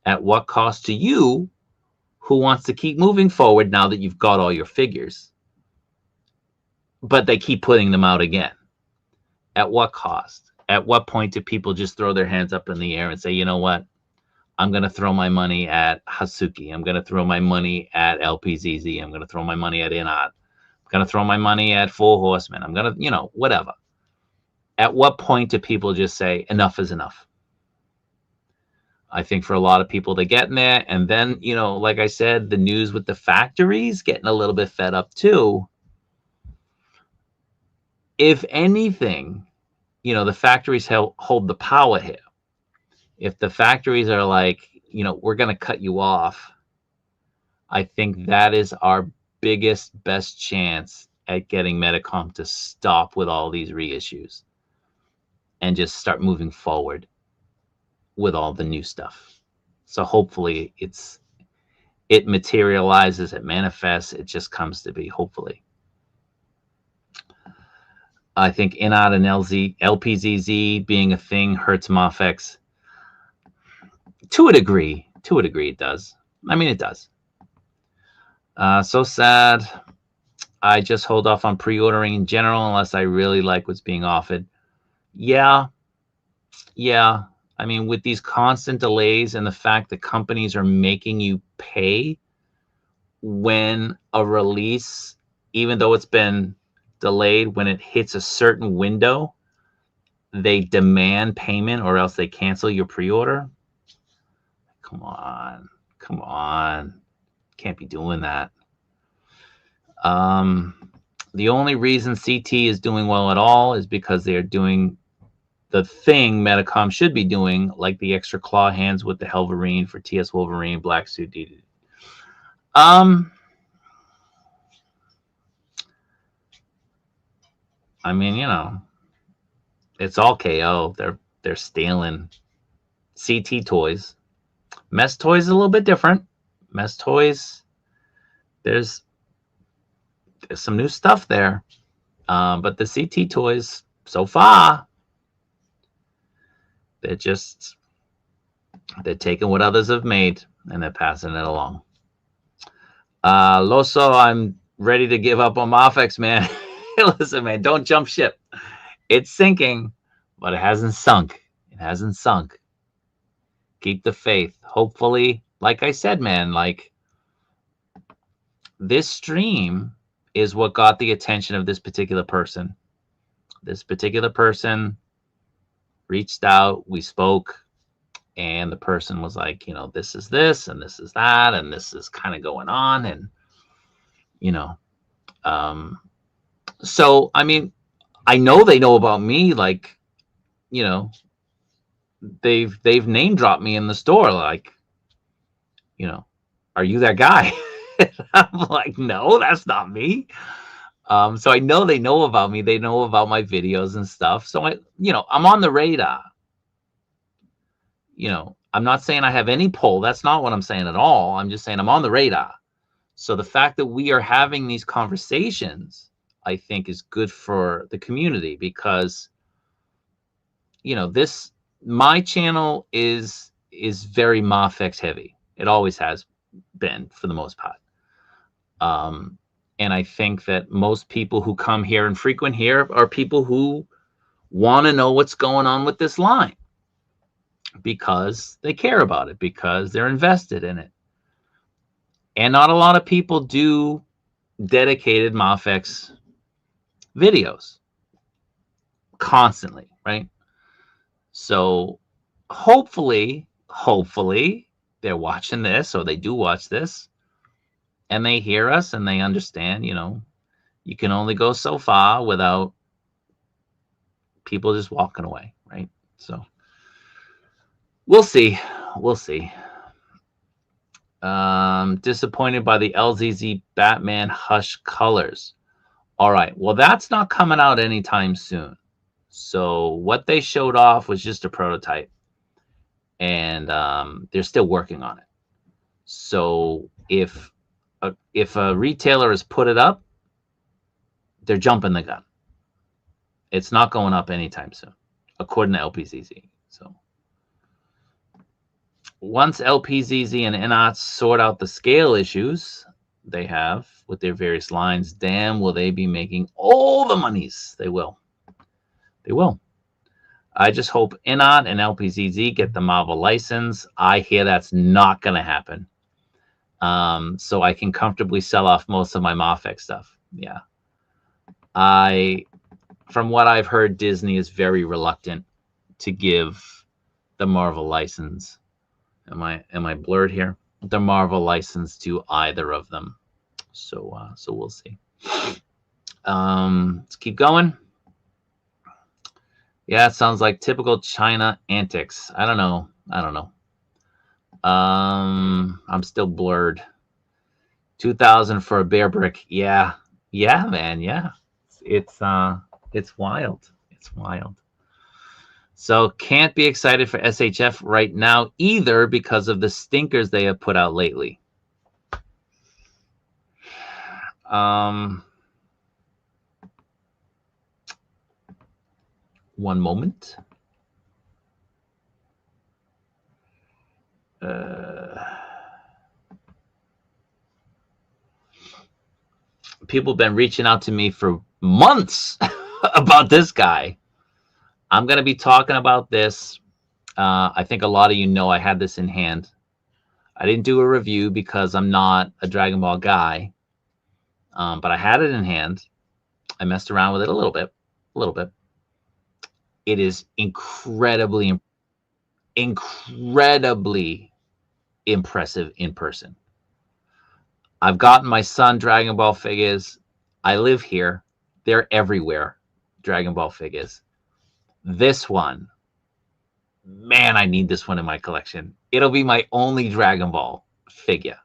S1: At what cost to you who wants to keep moving forward now that you've got all your figures? But they keep putting them out again. At what cost? At what point do people just throw their hands up in the air and say, you know what? I'm going to throw my money at Hasuki. I'm going to throw my money at LPZZ. I'm going to throw my money at Inot. I'm going to throw my money at Four Horsemen. I'm going to, you know, whatever. At what point do people just say enough is enough? I think for a lot of people, they get in there. And then, you know, like I said, the news with the factories getting a little bit fed up too. If anything, you know, the factories hold the power here. If the factories are like, you know, we're going to cut you off, I think that is our biggest, best chance at getting Metacom to stop with all these reissues and just start moving forward with all the new stuff. So hopefully it materializes, it manifests, it just comes to be, hopefully. I think in-out and LPZZ being a thing hurts MAFEX. To a degree it does. I mean, it does. So sad. I just hold off on pre-ordering in general unless I really like what's being offered. Yeah. I mean, with these constant delays and the fact that companies are making you pay when a release, even though it's been delayed, when it hits a certain window, they demand payment or else they cancel your pre-order. Come on. Can't be doing that. The only reason CT is doing well at all is because they are doing the thing Metacom should be doing, like the extra claw hands with the Helverine for TS Wolverine, Black Suit DD. I mean, you know, it's all KO. They're stealing CT toys. Mess toys is a little bit different. Mess toys, there's some new stuff there. But the CT toys, so far, they're taking what others have made and they're passing it along. Loso, I'm ready to give up on MAFEX, man. Listen, man, don't jump ship. It's sinking, but it hasn't sunk. Keep the faith. Hopefully, like I said, man, like this stream is what got the attention of this particular person. This particular person reached out, we spoke, and the person was like, you know, this is this and this is that and this is kind of going on. And, you know, so, I mean, I know they know about me, like, you know, they've name dropped me in the store, like, you know, are you that guy? I'm like, no, that's not me. So I know they know about me. They know about my videos and stuff. So you know, I'm on the radar. You know, I'm not saying I have any pull. That's not what I'm saying at all. I'm just saying I'm on the radar. So the fact that we are having these conversations, I think, is good for the community because, you know, my channel is very MAFEX heavy. It always has been for the most part. And I think that most people who come here and frequent here are people who want to know what's going on with this line because they care about it, because they're invested in it. And not a lot of people do dedicated MAFEX videos constantly, right? So hopefully they're watching this, or they do watch this, and they hear us and they understand, you know, you can only go so far without people just walking away, right? So we'll see. Disappointed by the LZZ Batman Hush colors. All right, well, that's not coming out anytime soon. So what they showed off was just a prototype, and they're still working on it. So if a retailer has put it up, they're jumping the gun. It's not going up anytime soon, according to LPZZ. So once LPZZ and NOTS sort out the scale issues they have with their various lines, damn, will they be making all the monies. They will. I just hope NOT and LPZZ get the Marvel license. I hear that's not going to happen. So I can comfortably sell off most of my MAFEX stuff. Yeah. From what I've heard, Disney is very reluctant to give the Marvel license. Am I blurred here? The Marvel license to either of them. So we'll see. Let's keep going. Yeah, it sounds like typical China antics. I don't know. I'm still blurred. 2,000 for a bear brick. Yeah, man. Yeah, it's wild. It's wild. So can't be excited for SHF right now either because of the stinkers they have put out lately. One moment. People have been reaching out to me for months about this guy. I'm going to be talking about this. I think a lot of you know I had this in hand. I didn't do a review because I'm not a Dragon Ball guy, but I had it in hand. I messed around with it a little bit. It is incredibly impressive in person. I've gotten my son Dragon Ball figures. I live here. They're everywhere, Dragon Ball figures. This one, man, I need this one in my collection. It'll be my only Dragon Ball figure,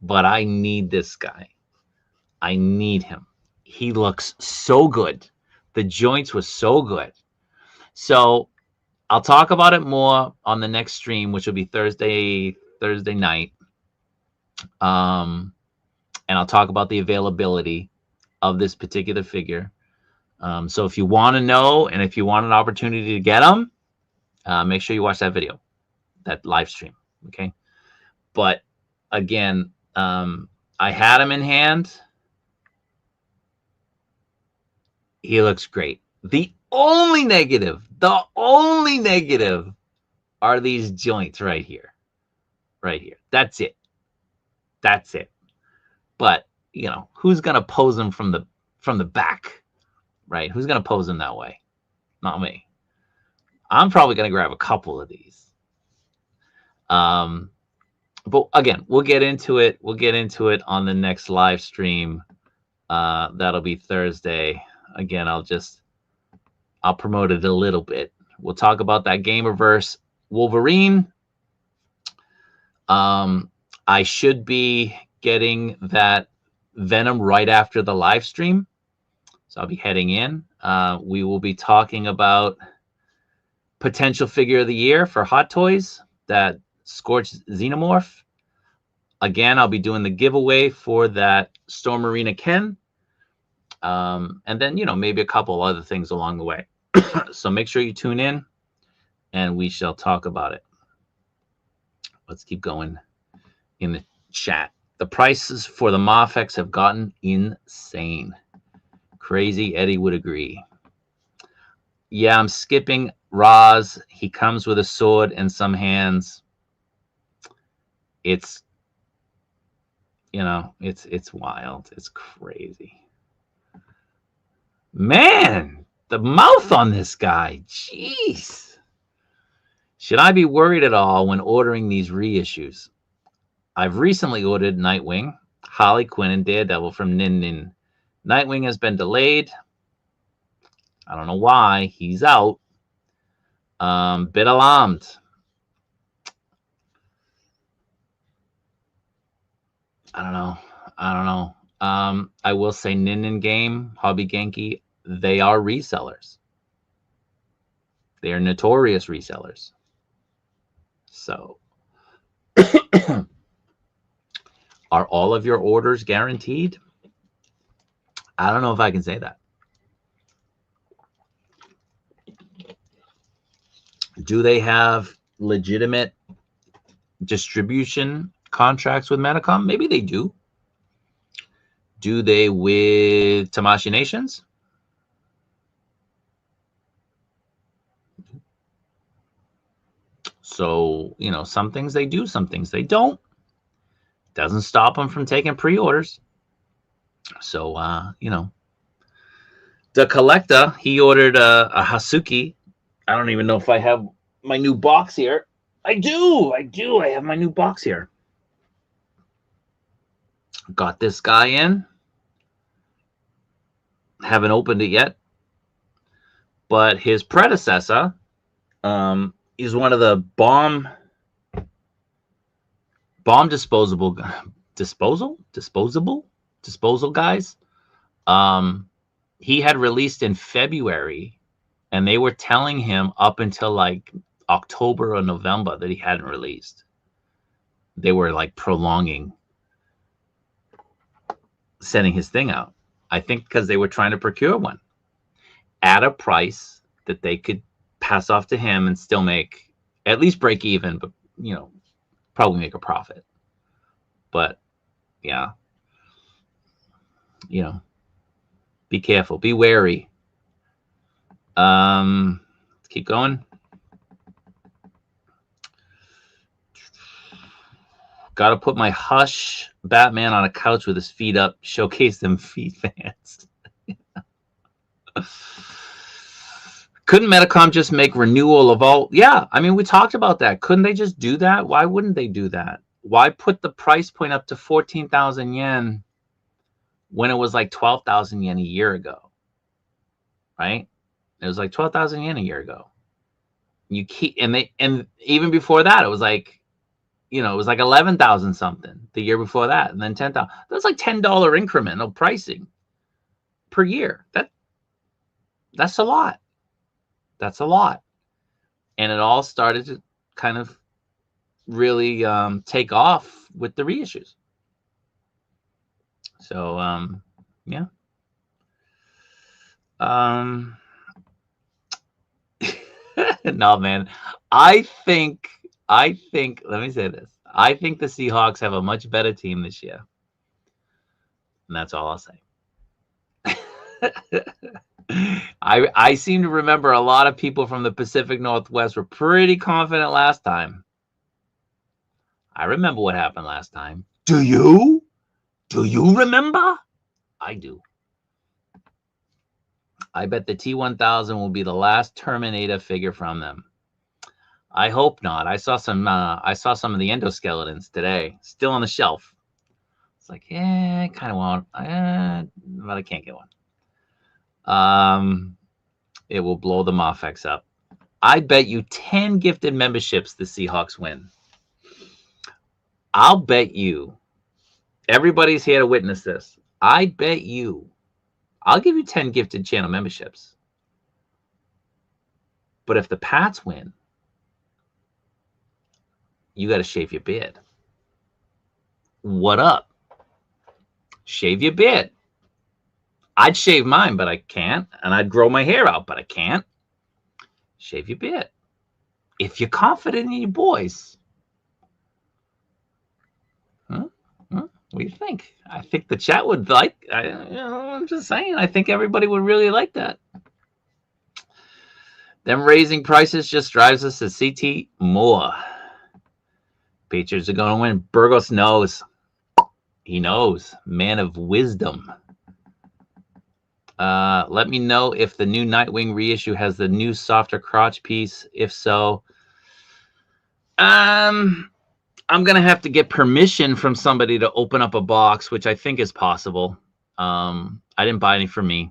S1: but I need this guy. I need him. He looks so good. The joints were so good. So I'll talk about it more on the next stream, which will be Thursday night. And I'll talk about the availability of this particular figure. So if you want to know, and if you want an opportunity to get them, make sure you watch that video, that live stream. Okay. But again, I had him in hand. He looks great. The only negative are these joints right here. That's it. But you know, who's gonna pose them from the back, right? Who's gonna pose them that way? Not me. I'm probably gonna grab a couple of these. But again, we'll get into it. We'll get into it on the next live stream. That'll be Thursday. Again, I'll promote it a little bit. We'll talk about that Gamerverse Wolverine. I should be getting that Venom right after the live stream. So I'll be heading in. We will be talking about potential figure of the year for Hot Toys, that Scorched Xenomorph. Again, I'll be doing the giveaway for that Storm Arena Ken. And then, you know, maybe a couple other things along the way. So make sure you tune in and we shall talk about it. Let's keep going in the chat. The prices for the MAFEX have gotten insane. Crazy Eddie would agree. Yeah, I'm skipping Roz. He comes with a sword and some hands. It's, you know, it's wild. It's crazy. Man, the mouth on this guy. Jeez. Should I be worried at all when ordering these reissues? I've recently ordered Nightwing, Harley Quinn, and Daredevil from Nin Nin. Nightwing has been delayed. I don't know why. He's out. Bit alarmed. I don't know. I will say Nin Nin Game, Hobby Genki, they are resellers. They are notorious resellers. So are all of your orders guaranteed? I don't know if I can say that. Do they have legitimate distribution contracts with Metacom? Maybe they do. Do they with Tamashii Nations? So, you know, some things they do, some things they don't. Doesn't stop them from taking pre-orders. So, you know, The collector, he ordered a Hasuki. I don't even know if I have my new box here. I do. I have my new box here. Got this guy in. Haven't opened it yet. But his predecessor is one of the bomb disposal guys. He had released in February, and they were telling him up until like October or November that he hadn't released. They were like prolonging sending his thing out. I think because they were trying to procure one at a price that they could pass off to him and still make at least break even, but you know, probably make a profit. But yeah, you know, be careful, be wary. Let's keep going. Got to put my Hush Batman on a couch with his feet up, showcase them feet fans. Couldn't Metacom just make renewal of all? Yeah, I mean, we talked about that. Couldn't they just do that? Why wouldn't they do that? Why put the price point up to 14,000 yen when it was like 12,000 yen a year ago? Right? It was like 12,000 yen a year ago. You keep, and even before that, it was like, you know, it was like 11,000 something the year before that, and then 10,000. That's like $10 incremental pricing per year. That's a lot. That's a lot. And it all started to kind of really take off with the reissues. So yeah. No, man. I think, let me say this. I think the Seahawks have a much better team this year. And that's all I'll say. I seem to remember a lot of people from the Pacific Northwest were pretty confident last time. I remember what happened last time. Do you? Do you remember? I do. I bet the T1000 will be the last Terminator figure from them. I hope not. I saw some of the endoskeletons today, still on the shelf. It's like, yeah, I kind of want, but I can't get one. It will blow the MAFEX up. I bet you 10 gifted memberships the Seahawks win. I'll bet you, everybody's here to witness this. I bet you, I'll give you 10 gifted channel memberships. But if the Pats win, you got to shave your beard. What up? Shave your beard. I'd shave mine, but I can't. And I'd grow my hair out, but I can't. Shave your beard. If you're confident in your boys. Huh? What do you think? I think the chat would like. I'm just saying. I think everybody would really like that. Them raising prices just drives us to CT more. Patriots are going to win. Burgos knows. He knows. Man of wisdom. Let me know if the new Nightwing reissue has the new softer crotch piece. If so, I'm going to have to get permission from somebody to open up a box, which I think is possible. I didn't buy any for me,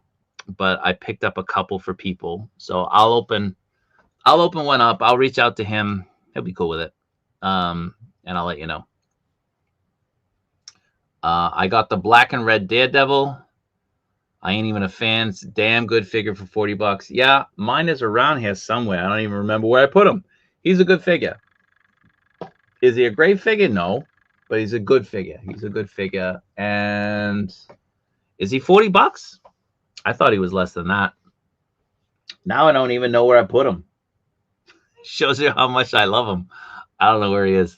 S1: but I picked up a couple for people. So I'll open one up. I'll reach out to him. He'll be cool with it. And I'll let you know. I got the black and red Daredevil. I ain't even a fan. It's a damn good figure for $40. Yeah, mine is around here somewhere. I don't even remember where I put him. He's a good figure. Is he a great figure? No, but he's a good figure. He's a good figure. And is he $40? I thought he was less than that. Now I don't even know where I put him. Shows you how much I love him. I don't know where he is.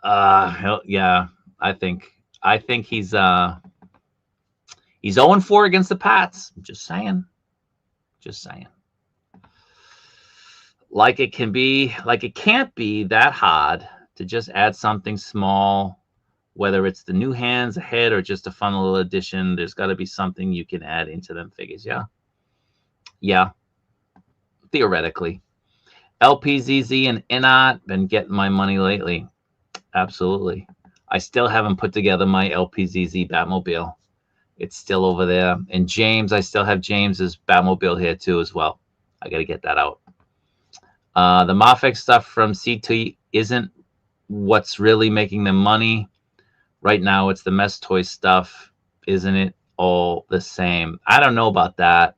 S1: Yeah, I think he's 0-4 against the Pats. Just saying. Like it can't be that hard to just add something small whether it's the new hands, a head, or just a fun little addition. There's got to be something you can add into them figures. Yeah, theoretically. LPZZ and Inot been getting my money lately. Absolutely. I still haven't put together my LPZZ Batmobile. It's still over there. And James, I still have James's Batmobile here too as well. I got to get that out. The MAFEX stuff from CT isn't what's really making them money. Right now, it's the mess toy stuff. Isn't it all the same? I don't know about that.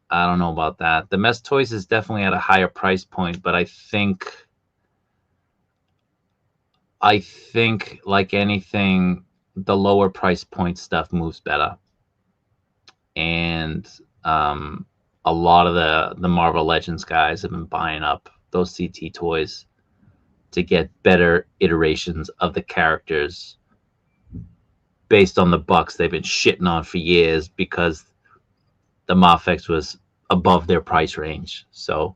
S1: I don't know about that. The mess toys is definitely at a higher price point, but I think like anything, the lower price point stuff moves better. And a lot of the Marvel Legends guys have been buying up those CT toys to get better iterations of the characters based on the bucks they've been shitting on for years because the MAFEX was above their price range. So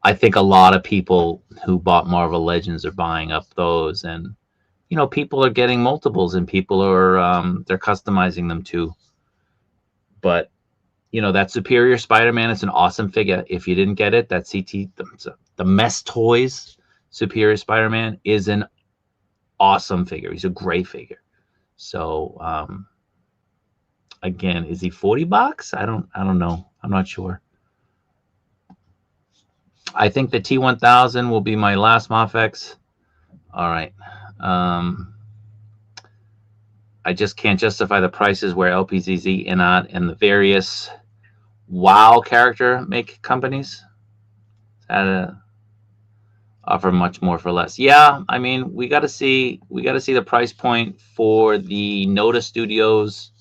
S1: I think a lot of people who bought Marvel Legends are buying up those, and people are getting multiples, and people are they're customizing them too. But that Superior Spider-Man is an awesome figure. If you didn't get it, that CT, the Mess Toys Superior Spider-Man is an awesome figure. He's a great figure. So again, is he $40? I don't know. I'm not sure. I think the T1000 will be my last MAFEX. All right. I just can't justify the prices where LPZZ, Inot, and the various WoW character make companies offer much more for less. Yeah, I mean, we got to see the price point for the Noda Studios,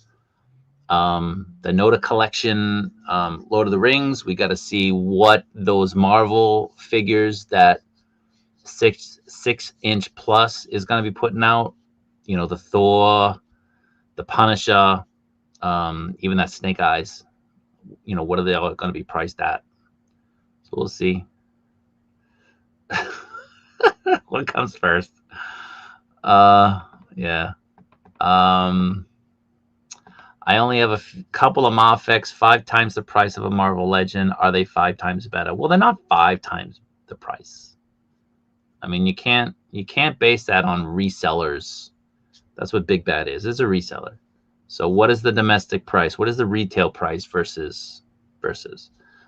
S1: the Noda Collection, Lord of the Rings. We got to see what those Marvel figures that 6-inch plus is going to be putting out. The Thor, the Punisher, even that Snake Eyes. What are they all going to be priced at? So we'll see. What comes first? Yeah. I only have a couple of MAFEX, 5 times the price of a Marvel Legend. Are they 5 times better? Well, they're not 5 times the price. I mean, you can't base that on resellers. That's what Big Bad is. It's a reseller. So what is the domestic price? What is the retail price versus?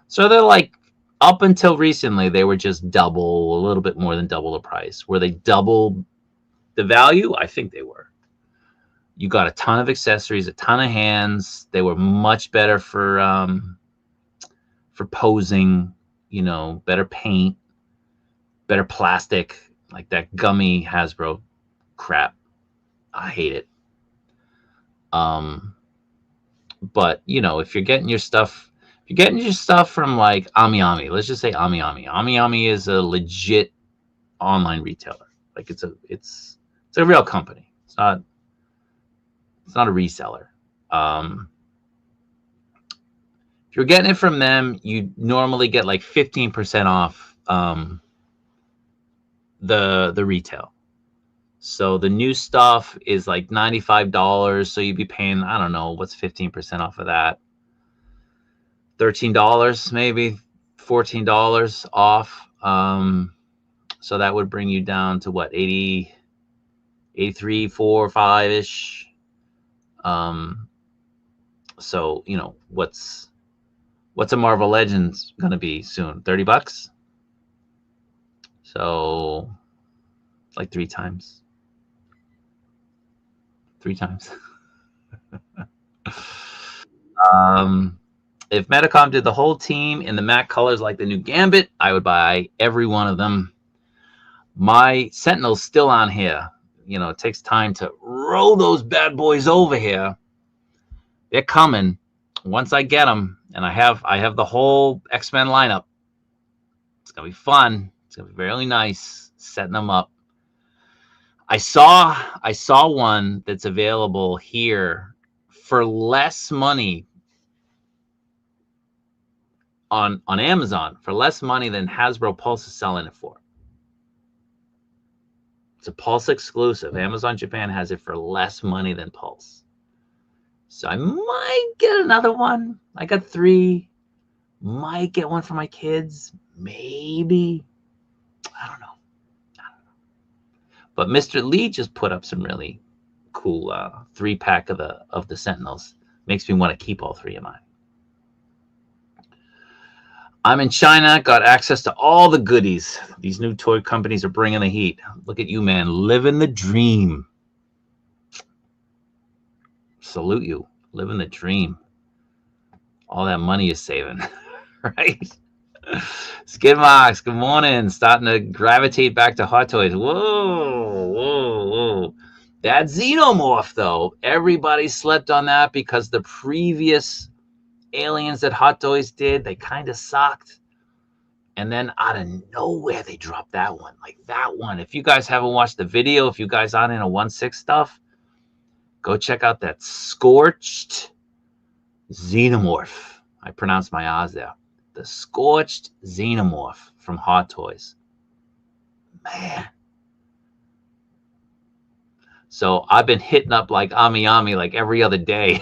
S1: So they're like, up until recently, they were just double, a little bit more than double the price. Were they double the value? I think they were. You got a ton of accessories, a ton of hands. They were much better for posing, better paint, better plastic, like that gummy Hasbro crap. I hate it. But if you're getting your stuff from like Ami, let's just say Ami is a legit online retailer. Like it's a real company. It's not a reseller. If you're getting it from them, you normally get like 15% off the retail. So the new stuff is like $95. So you'd be paying, I don't know, what's 15% off of that? $13, maybe $14 off. So that would bring you down to what, 80, 83, 4, 5-ish. So, what's a Marvel Legends going to be soon? $30? So like 3 times. 3 times. If Metacom did the whole team in the matte colors like the new Gambit, I would buy every one of them. My Sentinel's still on here. It takes time to roll those bad boys over here. They're coming. Once I get them, and I have the whole X-Men lineup. It's gonna be fun. It's gonna be really nice setting them up. I saw one that's available here for less money on Amazon, for less money than Hasbro Pulse is selling it for. It's a Pulse exclusive. Amazon Japan has it for less money than Pulse. So I might get another one. I got 3. Might get one for my kids. Maybe. I don't know. But Mr. Lee just put up some really cool 3-pack of the Sentinels. Makes me want to keep all 3 of mine. I'm in China, got access to all the goodies. These new toy companies are bringing the heat. Look at you, man, living the dream. Salute you, living the dream. All that money you're saving, right? Skid Marks, good morning. Starting to gravitate back to Hot Toys. Whoa. That Xenomorph, though, everybody slept on that because the previous aliens that Hot Toys did, they kind of sucked. And then out of nowhere, they dropped that one. Like that one. If you guys haven't watched the video, if you guys aren't into 1/6 stuff, go check out that Scorched Xenomorph. I pronounced my R's there. The Scorched Xenomorph from Hot Toys. Man. So I've been hitting up like Ami like every other day,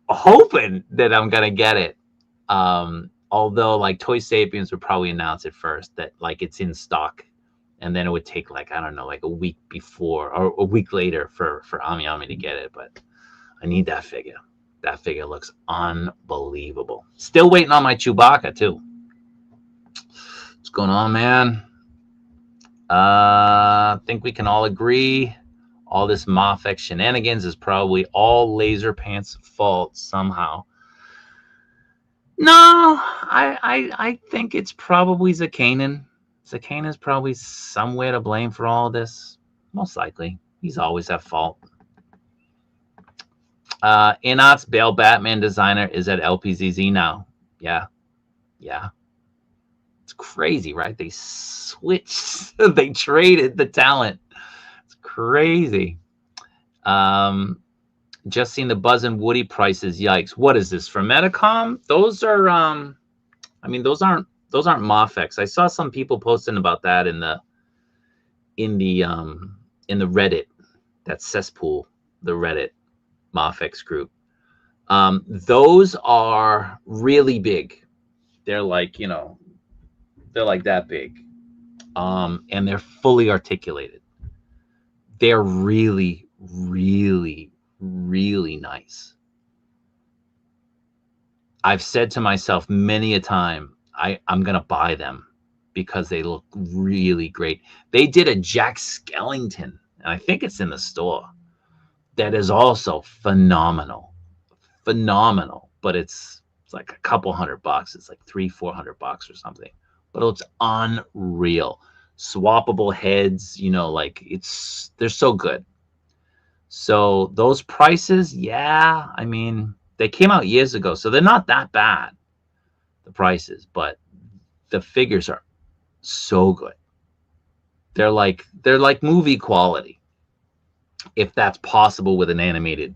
S1: hoping that I'm going to get it. Although like Toy Sapiens would probably announce it first that like it's in stock, and then it would take like, I don't know, like a week before or a week later for Ami to get it. But I need that figure. That figure looks unbelievable. Still waiting on my Chewbacca too. What's going on, man? I think we can all agree all this MAFEX shenanigans is probably all Laser Pants' fault somehow. No, I think it's probably Zakanin. Zakanan's probably somewhere to blame for all of this. Most likely. He's always at fault. Inot's Bale Batman designer is at LPZZ now. Yeah. It's crazy, right? They switched. They traded the talent. It's crazy. Just seen the Buzz and Woody prices. Yikes! What is this from Metacom? Those are I mean, those aren't MAFEX. I saw some people posting about that in the Reddit, that cesspool, the Reddit MAFEX group. Those are really big. They're like, they're like that big. And they're fully articulated. They're really, really, really nice. I've said to myself many a time, I'm going to buy them because they look really great. They did a Jack Skellington, and I think it's in the store, that is also phenomenal. But it's like a couple $100. It's like $300-400 or something. But it's unreal. Swappable heads, like they're so good. So those prices, yeah, I mean, they came out years ago, so they're not that bad, the prices, but the figures are so good. They're like movie quality, if that's possible with an animated,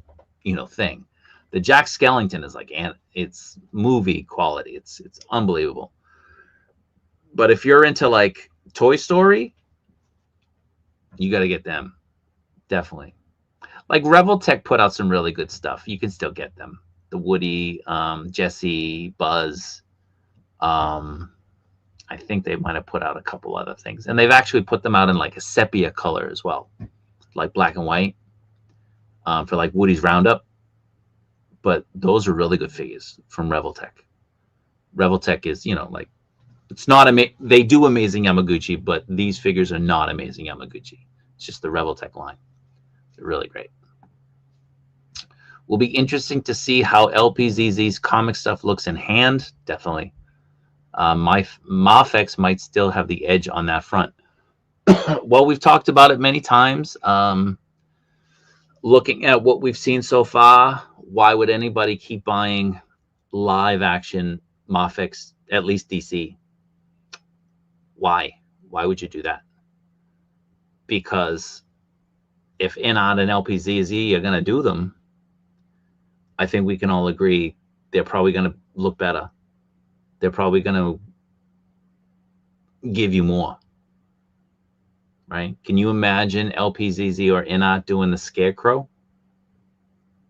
S1: thing. The Jack Skellington is like, it's movie quality. It's unbelievable. But if you're into like Toy Story, you got to get them. Definitely. Like Revoltech put out some really good stuff. You can still get them. The Woody, Jesse, Buzz. I think they might have put out a couple other things. And they've actually put them out in like a sepia color as well. Like black and white. For like Woody's Roundup. But those are really good figures from Revoltech. Revoltech is, like, it's not they do Amazing Yamaguchi, but these figures are not Amazing Yamaguchi. It's just the Revoltech line. They're really great. Will be interesting to see how LPZZ's comic stuff looks in hand. Definitely. My MAFEX might still have the edge on that front. Well, we've talked about it many times. Looking at what we've seen so far, why would anybody keep buying live action MAFEX, at least DC? Why? Why would you do that? Because if Inot and LPZZ are going to do them, I think we can all agree they're probably going to look better. They're probably going to give you more. right? Can you imagine LPZZ or INOT doing the Scarecrow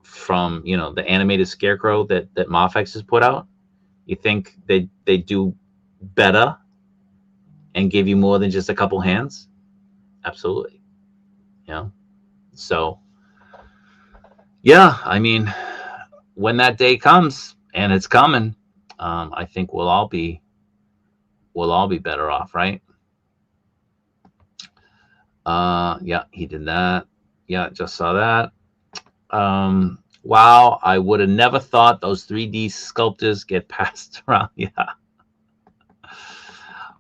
S1: from, you know, the animated Scarecrow that MAFEX has put out? You think they do better and give you more than just a couple hands? Absolutely. You know, so yeah, I mean, when that day comes, and it's coming, I think we'll all be better off, right? Yeah, he did that. Yeah, just saw that. Wow, I would have never thought those 3D sculptors get passed around. Yeah.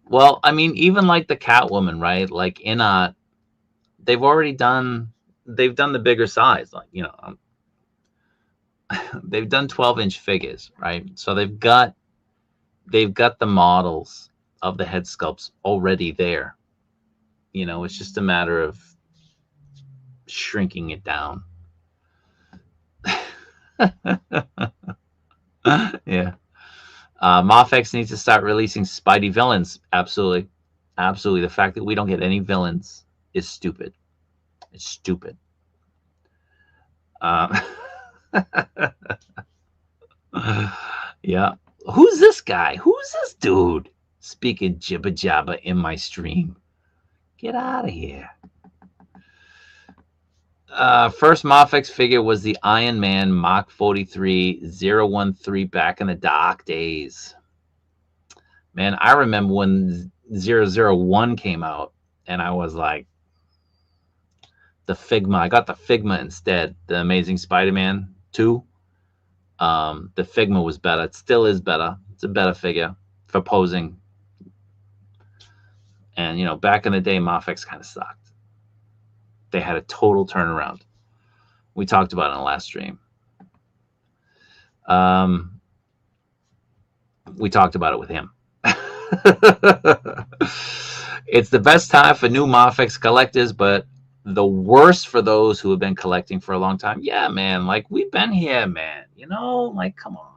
S1: Well, I mean, even like the Catwoman, right? Like INOT, they've done the bigger size, like, you know, they've done 12-inch figures, right? So they've got the models of the head sculpts already there. You know, it's just a matter of shrinking it down. Yeah. MAFEX needs to start releasing Spidey villains. Absolutely. Absolutely. The fact that we don't get any villains is stupid. It's stupid. Yeah. Who's this guy? Who's this dude speaking jibber jabber in my stream? Get out of here. First MAFEX figure was the Iron Man Mach 43 013 back in the dark days. Man, I remember when 001 came out, and I was like, the Figma. I got the Figma instead, the Amazing Spider-Man 2. The Figma was better. It still is better. It's a better figure for posing. And, you know, back in the day, MAFEX kind of sucked. They had a total turnaround. We talked about it in the last stream. We talked about it with him. It's the best time for new MAFEX collectors, but the worst for those who have been collecting for a long time. Yeah, man. Like, we've been here, man. You know, like, come on.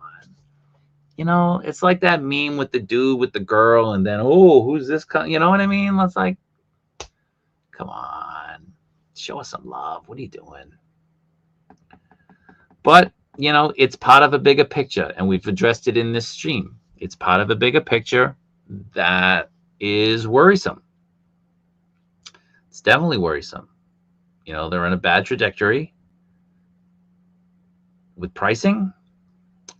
S1: You know, it's like that meme with the dude with the girl, and then, oh, who's this? You know what I mean? It's like, come on, show us some love. What are you doing? But, you know, it's part of a bigger picture, and we've addressed it in this stream. It's part of a bigger picture that is worrisome. It's definitely worrisome. You know, they're on a bad trajectory with pricing,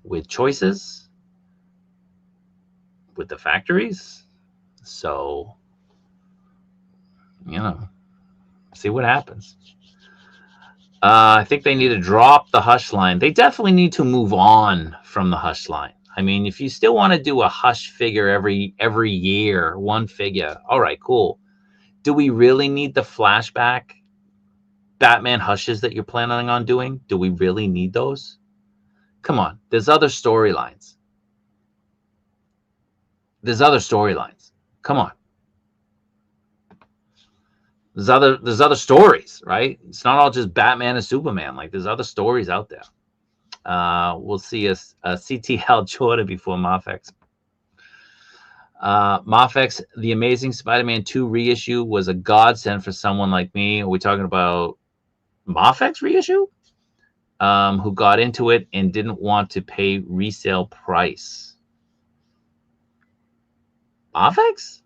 S1: with choices, with the factories. So, you know, see what happens. I think they need to drop the Hush line. They definitely need to move on from the Hush line. I mean, if you still want to do a Hush figure every year, one figure, all right, cool. Do we really need the flashback Batman Hushes that you're planning on doing? Do we really need those? Come on, there's other storylines. Come on. There's other stories, right? It's not all just Batman and Superman. Like, there's other stories out there. We'll see a CTL Jordan before MAFEX. MAFEX, the Amazing Spider-Man 2 reissue was a godsend for someone like me. Are we talking about MAFEX reissue? Who got into it and didn't want to pay resale price. MAFEX?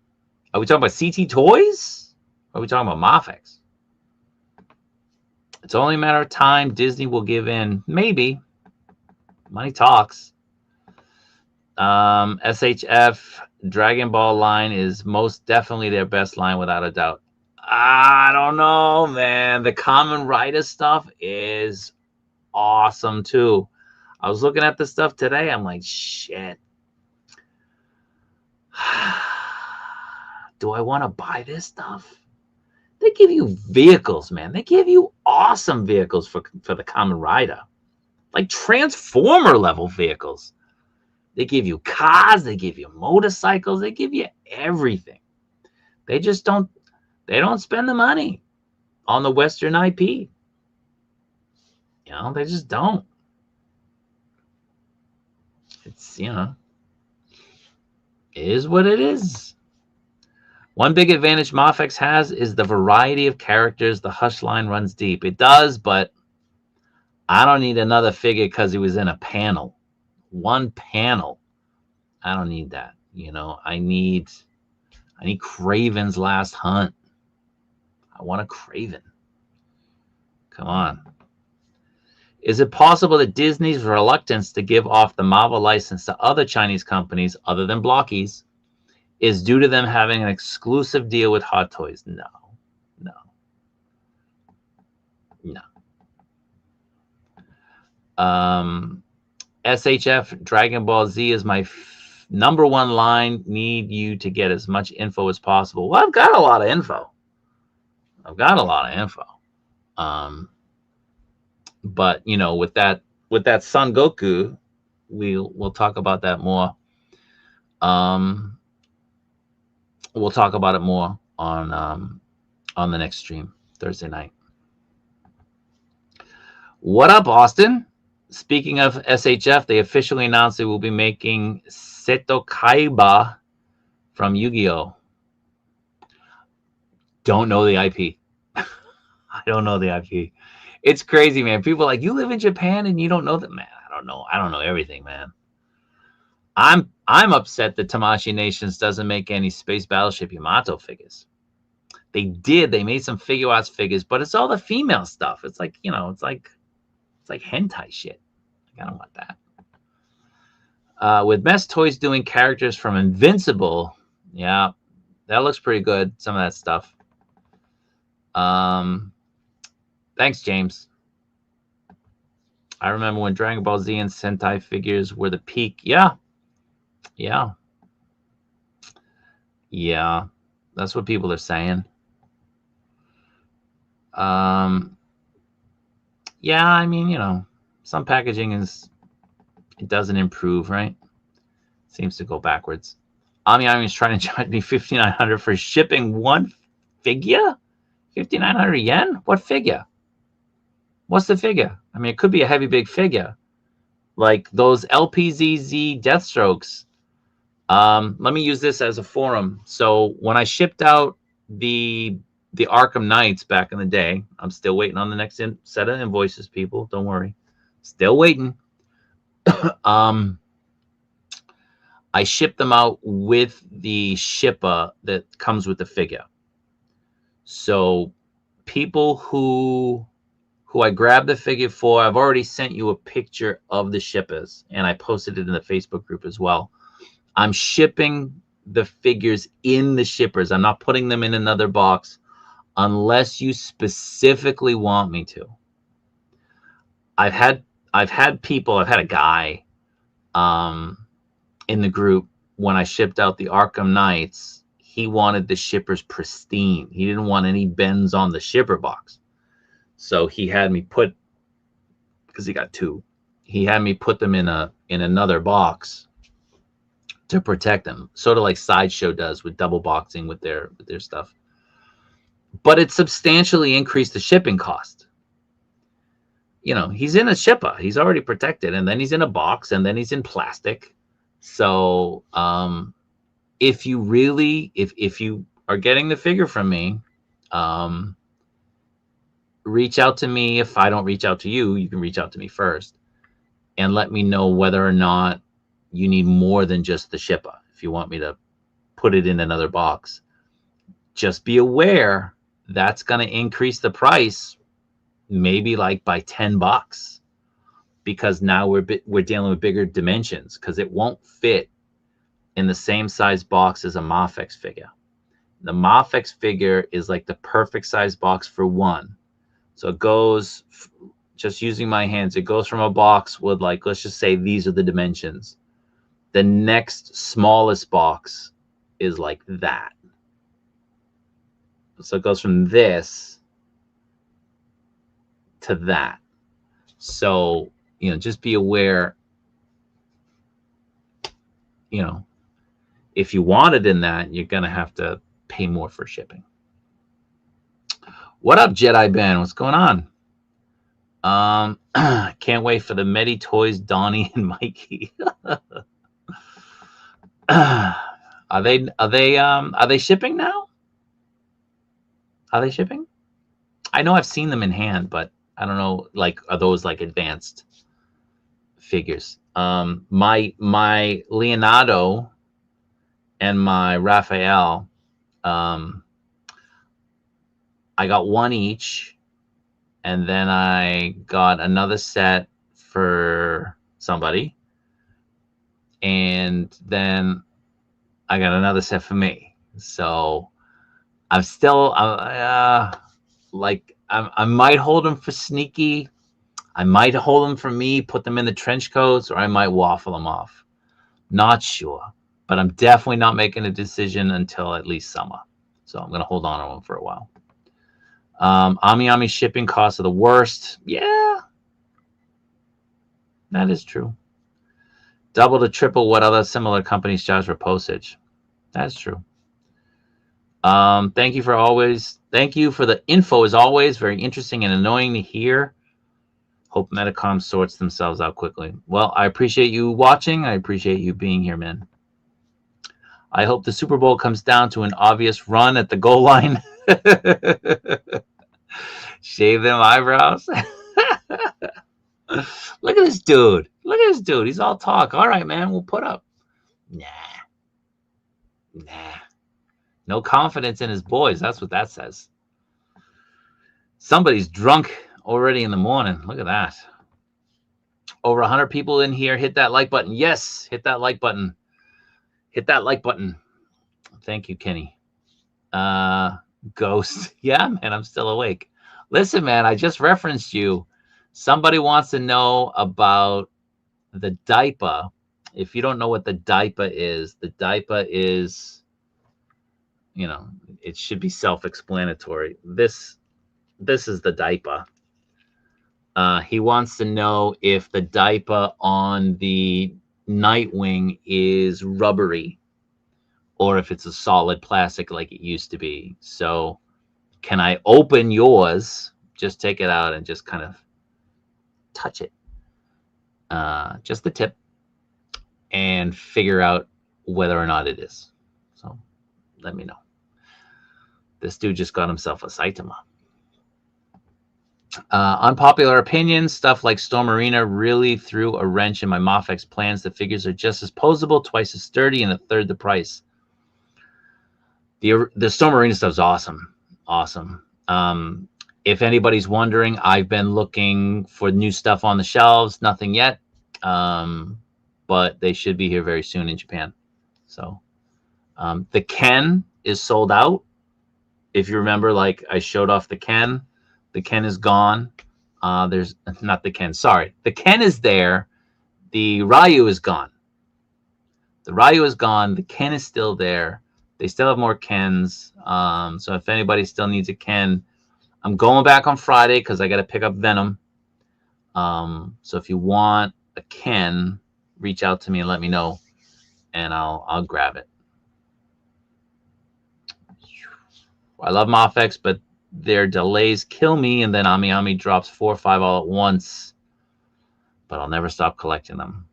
S1: Are we talking about CT Toys? Or are we talking about MAFEX? It's only a matter of time. Disney will give in. Maybe. Money talks. SHF Dragon Ball line is most definitely their best line, without a doubt. I don't know, man. The Kamen Rider stuff is awesome too. I was looking at the stuff today. I'm like, shit. Do I want to buy this stuff? They give you vehicles, man. They give you awesome vehicles for the Kamen Rider. Like Transformer level vehicles. They give you cars. They give you motorcycles. They give you everything. They just don't spend the money on the Western IP. You know, they just don't. It's, you know, it is what it is. One big advantage MAFEX has is the variety of characters. The hush line runs deep. It does, but I don't need another figure because he was in a panel. One panel. I don't need that. You know, I need Craven's Last Hunt. I want a Craven. Come on. Is it possible that Disney's reluctance to give off the Marvel license to other Chinese companies other than Blockies is due to them having an exclusive deal with Hot Toys? No. SHF Dragon Ball Z is my number one line. Need you to get as much info as possible. Well, I've got a lot of info. But you know, with that Son Goku, we'll talk about that more. We'll talk about it more on the next stream Thursday night. What up, Austin? Speaking of SHF, they officially announced they will be making Seto Kaiba from Yu-Gi-Oh! Don't know the IP. I don't know the IP. It's crazy, man. People are like, you live in Japan and you don't know that, man. I don't know everything, man. I'm upset that Tamashii Nations doesn't make any Space Battleship Yamato figures. They did. They made some Figure Arts figures, but it's all the female stuff. It's like, you know, it's like hentai shit. I don't want that. With Mess Toys doing characters from Invincible, yeah, that looks pretty good. Some of that stuff. Thanks, James. I remember when Dragon Ball Z and Sentai figures were the peak. Yeah. That's what people are saying. Yeah, I mean, you know, some packaging it doesn't improve, right? Seems to go backwards. Ami is trying to charge me 5,900 for shipping one figure. 5,900 yen? What figure? What's the figure? I mean, it could be a heavy big figure, like those LPZZ Deathstrokes. Let me use this as a forum. So when I shipped out the Arkham Knights back in the day, I'm still waiting on the next set of invoices, people. Don't worry. Still waiting. I shipped them out with the shipper that comes with the figure. So people who I grabbed the figure for, I've already sent you a picture of the shippers, and I posted it in the Facebook group as well. I'm shipping the figures in the shippers. I'm not putting them in another box unless you specifically want me to. I've had a guy in the group when I shipped out the Arkham Knights. He wanted the shippers pristine. He didn't want any bends on the shipper box. So he had me put, because he got two, he had me put them in another box to protect them, sort of like Sideshow does with double boxing with their stuff. But it substantially increased the shipping cost. You know, he's in a shipper, he's already protected, and then he's in a box, and then he's in plastic. So if you really, if you are getting the figure from me, reach out to me. If I don't reach out to you, you can reach out to me first and let me know whether or not you need more than just the shipper. If you want me to put it in another box, just be aware that's going to increase the price, maybe like by $10, because now we're dealing with bigger dimensions, because it won't fit in the same size box as a MAFEX figure. The MAFEX figure is like the perfect size box for one. So it goes, just using my hands, it goes from a box with, like, let's just say these are the dimensions. The next smallest box is like that. So it goes from this to that. So, you know, just be aware, you know, if you want it in that, you're going to have to pay more for shipping. What up, Jedi Ben? What's going on? Can't wait for the Medi Toys, Donnie and Mikey. Are they shipping now? Are they shipping? I know I've seen them in hand, but I don't know, like, are those like advanced figures? My Leonardo and my Raphael, I got one each, and then I got another set for somebody, and then I got another set for me. So I'm still like I might hold them for sneaky. I might hold them for me, put them in the trench coats, or I might waffle them off. Not sure, but I'm definitely not making a decision until at least summer. So I'm going to hold on to them for a while. Ami shipping costs are the worst. Yeah, that is true. Double to triple what other similar companies charge for postage. That's true. Thank you for the info as always. Very interesting and annoying to hear. Hope Metacom sorts themselves out quickly. Well, I appreciate you watching. I appreciate you being here, man. I hope the Super Bowl comes down to an obvious run at the goal line. Shave them eyebrows. Look at this dude. Look at this dude. He's all talk. All right, man, we'll put up. Nah. No confidence in his boys. That's what that says. Somebody's drunk already in the morning. Look at that. Over 100 people in here. Hit that like button. Yes, hit that like button. Hit that like button. Thank you, Kenny. Ghost. Yeah, man, I'm still awake. Listen, man, I just referenced you. Somebody wants to know about the diaper. If you don't know what the diaper is you know, it should be self-explanatory. This is the diaper. He wants to know if the diaper on the Nightwing is rubbery or if it's a solid plastic like it used to be. So can I open yours, just take it out and just kind of touch it, just the tip, and figure out whether or not it is. So let me know. This dude just got himself a Saitama. Unpopular opinion, stuff like Storm Arena really threw a wrench in my MAFEX plans. The figures are just as posable, twice as sturdy, and a third the price. The Storm Arena stuff is awesome. If anybody's wondering, I've been looking for new stuff on the shelves. Nothing yet, but they should be here very soon in Japan. So the Ken is sold out. If you remember, like I showed off the Ken is gone. There's not the Ken. Sorry, the Ken is there. The Ryu is gone. The Ryu is gone. The Ken is still there. They still have more Kens. So if anybody still needs a Ken, I'm going back on Friday because I got to pick up Venom. So if you want a Ken, reach out to me and let me know, and I'll grab it. I love MAFEX, but their delays kill me, and then Ami drops 4 or 5 all at once. But I'll never stop collecting them.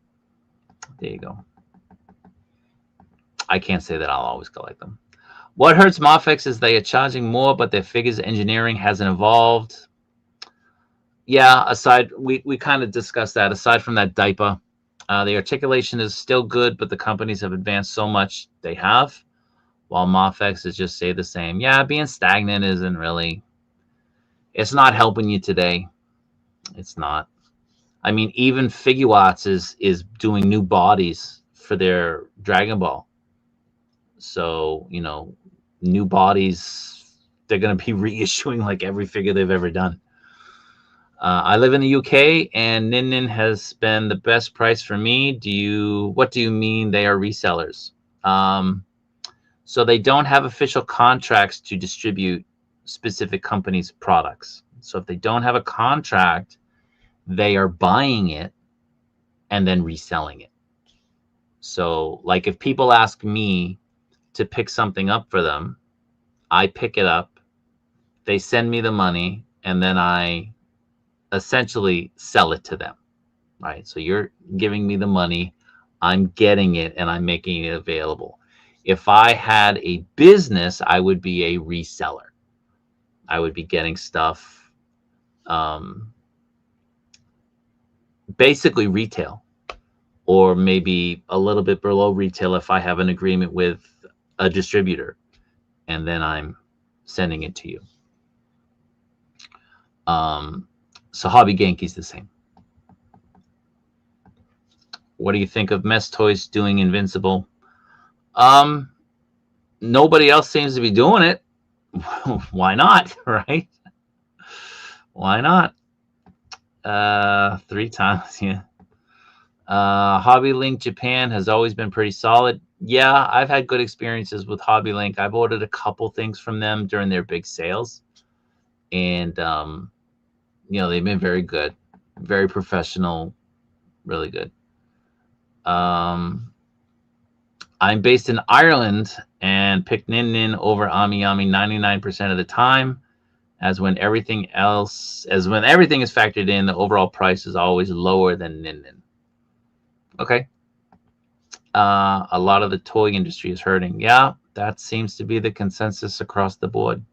S1: There you go. I can't say that I'll always collect them. What hurts MAFEX is they are charging more, but their figures engineering hasn't evolved. Yeah, we kind of discussed that. Aside from that diaper, the articulation is still good, but the companies have advanced so much they have, while MAFEX is just stay the same. Yeah, being stagnant isn't really, it's not helping you today. It's not. I mean, even Figuarts is doing new bodies for their Dragon Ball. So, you know, new bodies, they're going to be reissuing like every figure they've ever done. I live in the UK, and Nin has been the best price for me. What do you mean they are resellers? So they don't have official contracts to distribute specific companies' products. So if they don't have a contract, they are buying it and then reselling it. So like if people ask me to pick something up for them, I pick it up, they send me the money, and then I essentially sell it to them, right? So you're giving me the money, I'm getting it, and I'm making it available. If I had a business, I would be a reseller. I would be getting stuff, basically retail, or maybe a little bit below retail if I have an agreement with a distributor, and then I'm sending it to you. So Hobby Genki's the same. What do you think of Mess Toys doing Invincible? Nobody else seems to be doing it. Why not, right? Why not? 3 times, yeah. Hobby Link Japan has always been pretty solid. Yeah, I've had good experiences with Hobby Link. I've ordered a couple things from them during their big sales, and you know, they've been very good, very professional, really good. I'm based in Ireland and pick Nin Nin over Ami Ami 99% of the time, as when everything is factored in, the overall price is always lower than Nin Nin. Okay. A lot of the toy industry is hurting. Yeah, that seems to be the consensus across the board.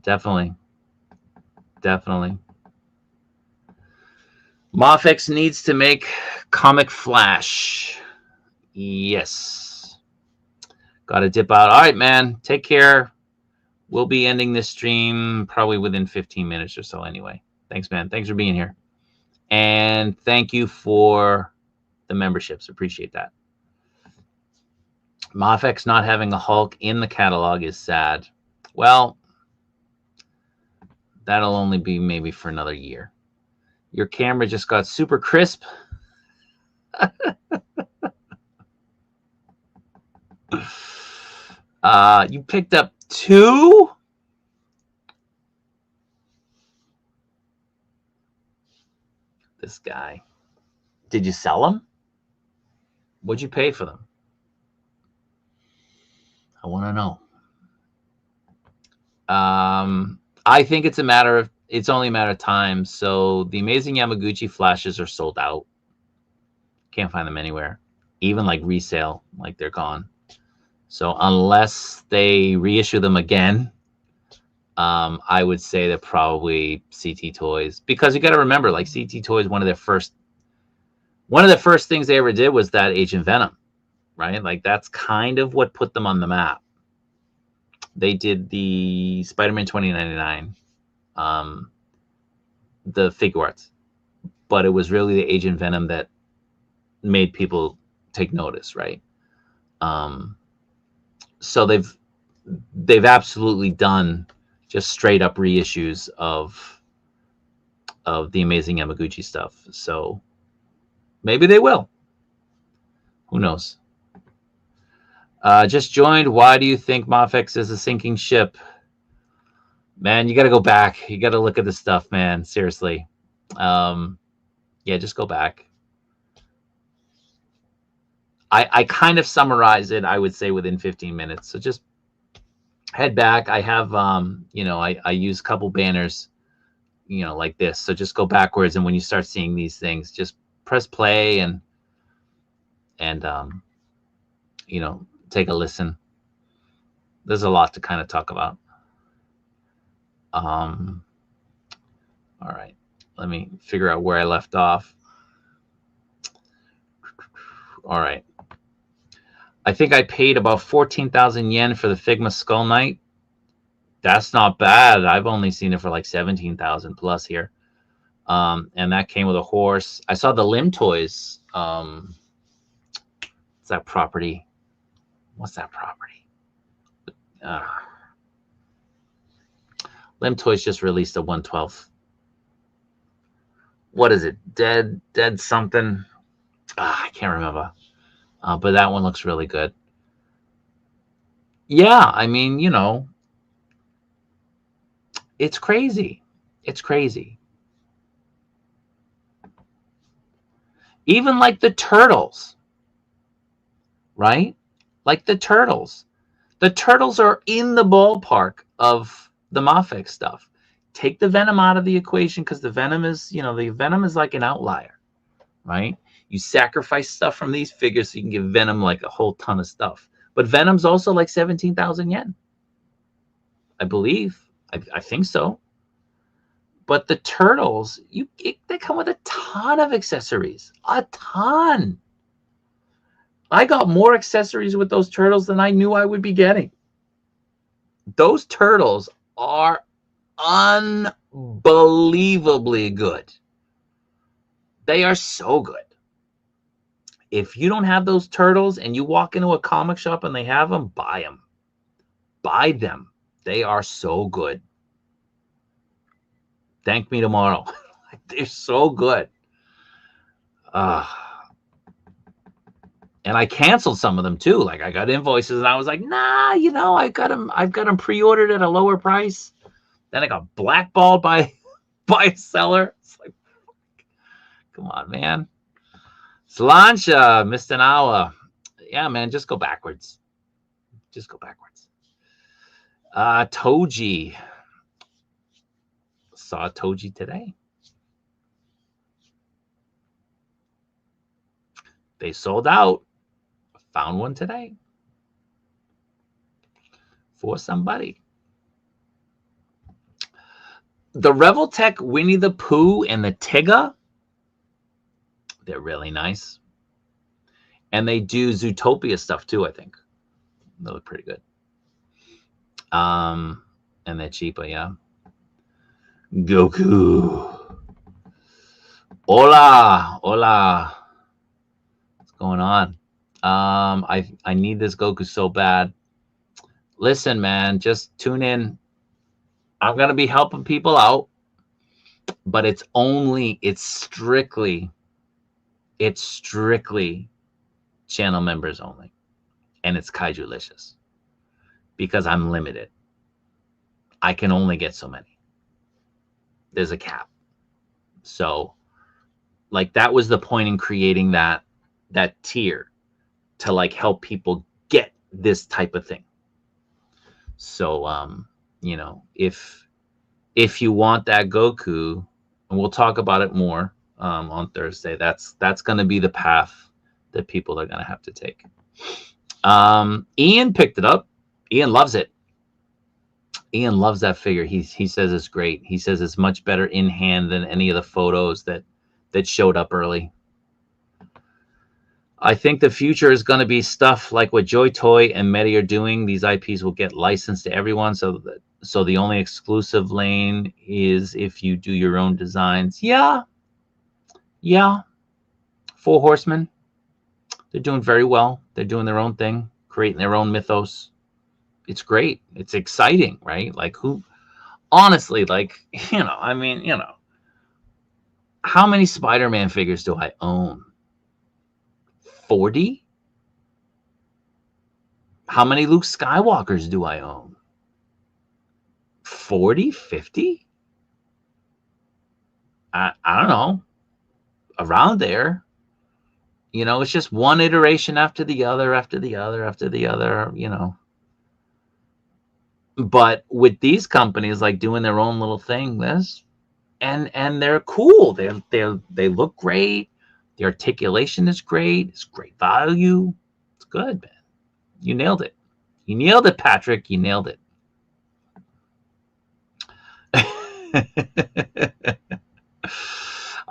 S1: Definitely. Definitely. MAFEX needs to make Comic Flash. Yes. Got to dip out. All right, man. Take care. We'll be ending this stream probably within 15 minutes or so anyway. Thanks, man. Thanks for being here. And thank you for the memberships. Appreciate that. MAFEX not having a Hulk in the catalog is sad. Well, that'll only be maybe for another year. Your camera just got super crisp. You picked up 2? This guy. Did you sell them? What'd you pay for them? I want to know. I think it's only a matter of time. So the Amazing Yamaguchi flashes are sold out. Can't find them anywhere. Even like resale, like they're gone. So unless they reissue them again, I would say they're probably CT Toys, because you got to remember, like CT Toys, one of the first things they ever did was that Agent Venom, right? Like that's kind of what put them on the map. They did the Spider-Man 2099, the figure arts, but it was really the Agent Venom that made people take notice, right? So they've absolutely done just straight up reissues of the Amazing Yamaguchi stuff. So maybe they will. Who knows? Just joined. Why do you think MAFEX is a sinking ship? Man, you got to go back. You got to look at the stuff, man. Seriously. Yeah, just go back. I kind of summarize it, I would say, within 15 minutes. So just head back. I have, you know, I use a couple banners, you know, like this. So just go backwards, and when you start seeing these things, just press play and you know, take a listen. There's a lot to kind of talk about. All right, let me figure out where I left off. All right. I think I paid about 14,000 yen for the Figma Skull Knight. That's not bad. I've only seen it for like 17,000 plus here. And that came with a horse. I saw the Limb Toys. What's that property? What's that property? Limb Toys just released a 1/12. What is it? Dead something. I can't remember. But that one looks really good. Yeah, I mean, you know, it's crazy. It's crazy. Even like the Turtles, right? Like the Turtles. The Turtles are in the ballpark of the MAFEX stuff. Take the Venom out of the equation, because the Venom is, you know, the Venom is like an outlier, right? You sacrifice stuff from these figures so you can give Venom like a whole ton of stuff. But Venom's also like 17,000 yen. I believe. I think so. But the Turtles, they come with a ton of accessories. A ton. I got more accessories with those Turtles than I knew I would be getting. Those Turtles are unbelievably good. They are so good. If you don't have those Turtles and you walk into a comic shop and they have them, buy them. Buy them. They are so good. Thank me tomorrow. They're so good. And I canceled some of them too. Like I got invoices and I was like, nah, you know, I've got them pre-ordered at a lower price. Then I got blackballed by a seller. It's like, come on, man. Slancha, missed an hour. Yeah, man, just go backwards. Just go backwards. Toji. Saw Toji today. They sold out. Found one today. For somebody. The Revoltech Winnie the Pooh and the Tigger. They're really nice. And they do Zootopia stuff too, I think. They look pretty good. And they're cheaper, yeah. Goku. Hola. Hola. What's going on? I need this Goku so bad. Listen, man, just tune in. I'm going to be helping people out. But it's strictly channel members only. And it's Kaijulicious. Because I'm limited. I can only get so many. There's a cap. So, like, that was the point in creating that tier to, like, help people get this type of thing. So, you know, if you want that Goku, and we'll talk about it more on Thursday, that's going to be the path that people are going to have to take. Ian picked it up. Ian loves it. Ian loves that figure. He says it's great. He says it's much better in hand than any of the photos that showed up early. I think the future is going to be stuff like what Joy Toy and Medi are doing. These IPs will get licensed to everyone. So the only exclusive lane is if you do your own designs. Yeah. Four Horsemen. They're doing very well. They're doing their own thing, creating their own mythos. It's great. It's exciting, right? Like honestly, like, you know, I mean, you know, how many Spider-Man figures do I own? 40? How many Luke Skywalkers do I own? 40, 50? I don't know. Around there. You know, it's just one iteration after the other, you know. But with these companies, like, doing their own little thing, and they're cool. They look great. The articulation is great. It's great value. It's good, man. You nailed it. You nailed it, Patrick. You nailed it.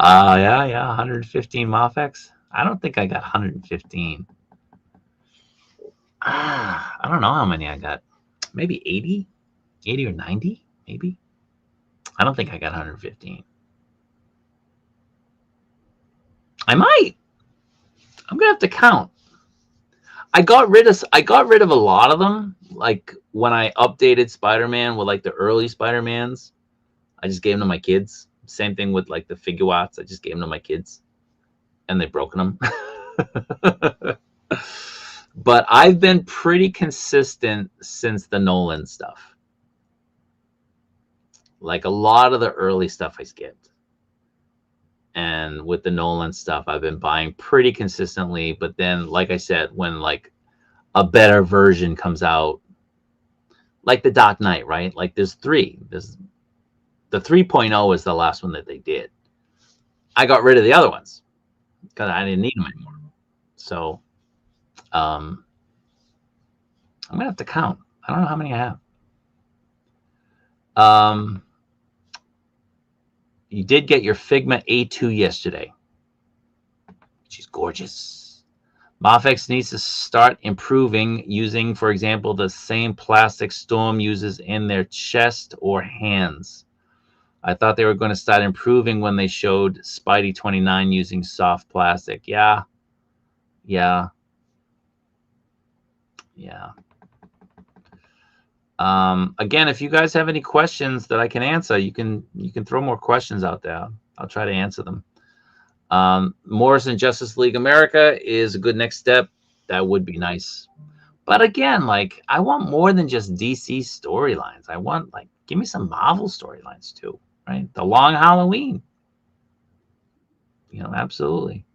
S1: Yeah. 115 MAFEX. I don't think I got 115. I don't know how many I got. Maybe 80 or 90, maybe. I don't think I got 115. I might. I'm gonna have to count. I got rid of a lot of them. Like when I updated Spider-Man with like the early Spider-Mans, I just gave them to my kids. Same thing with like the Figuarts. I just gave them to my kids, and they've broken them. But I've been pretty consistent since the Nolan stuff. Like a lot of the early stuff I skipped. And with the Nolan stuff, I've been buying pretty consistently. But then, like I said, when like a better version comes out, like the Dark Knight, right? Like there's three. There's the 3.0 is the last one that they did. I got rid of the other ones. because I didn't need them anymore. So I'm gonna have to count. I don't know how many I have. You did get your Figma A2 yesterday. She's gorgeous. MAFEX needs to start improving using, for example, the same plastic Storm uses in their chest or hands. I thought they were going to start improving when they showed Spidey 29 using soft plastic. Yeah. Again, if you guys have any questions that I can answer, you can throw more questions out there. I'll try to answer them. Morrison Justice League America is a good next step. That would be nice. But again, like, I want more than just DC storylines. I want, like, give me some Marvel storylines too, right? The Long Halloween. Absolutely.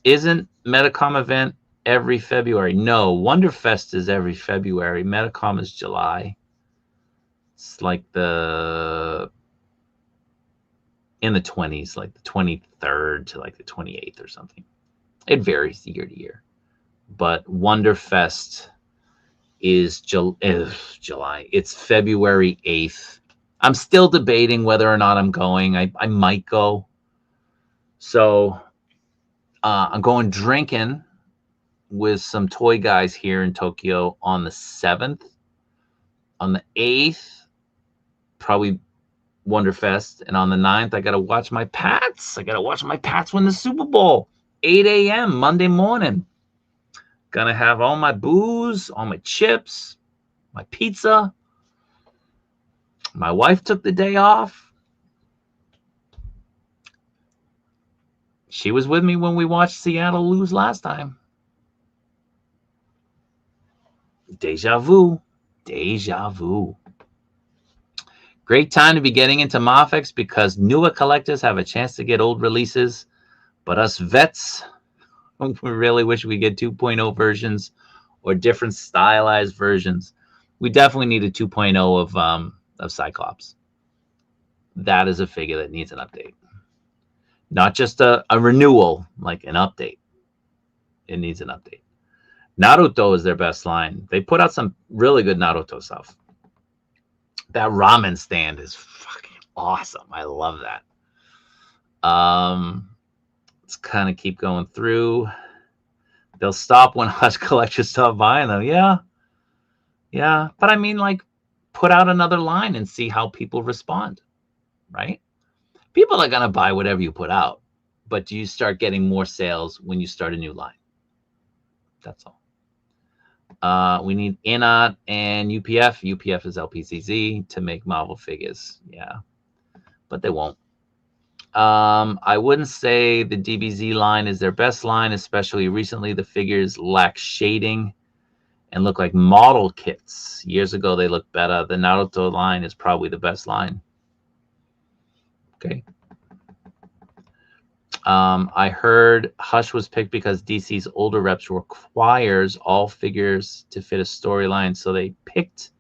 S1: Isn't Metacom event every February? No, Wonderfest is every February. Metacom is July. It's like in the 20s, like the 23rd to like the 28th or something. It varies year to year. But Wonderfest is July. It's February 8th. I'm still debating whether or not I'm going. I might go. So I'm going drinking with some toy guys here in Tokyo on the 7th. On the 8th, probably Wonderfest. And on the 9th, I got to watch my Pats. I got to watch my Pats win the Super Bowl. 8 a.m. Monday morning. Gonna have all my booze, all my chips, my pizza. My wife took the day off. She was with me when we watched Seattle lose last time. Deja vu. Deja vu. Great time to be getting into MAFEX because newer collectors have a chance to get old releases, but us vets, we really wish we get 2.0 versions or different stylized versions. We definitely need a 2.0 of Cyclops. That is a figure that needs an update. Not just a renewal, like an update. It needs an update. Naruto is their best line. They put out some really good Naruto stuff. That ramen stand is fucking awesome. I love that. Let's kind of keep going through. They'll stop when Hush collectors stop buying them. Yeah. But I mean, like, put out another line and see how people respond, right? People are going to buy whatever you put out, but do you start getting more sales when you start a new line? That's all. We need INOT and UPF. UPF is LPCZ to make Marvel figures. Yeah, but they won't. I wouldn't say the DBZ line is their best line, especially recently. The figures lack shading and look like model kits. Years ago, they looked better. The Naruto line is probably the best line. Okay. I heard Hush was picked because DC's older reps requires all figures to fit a storyline. So they picked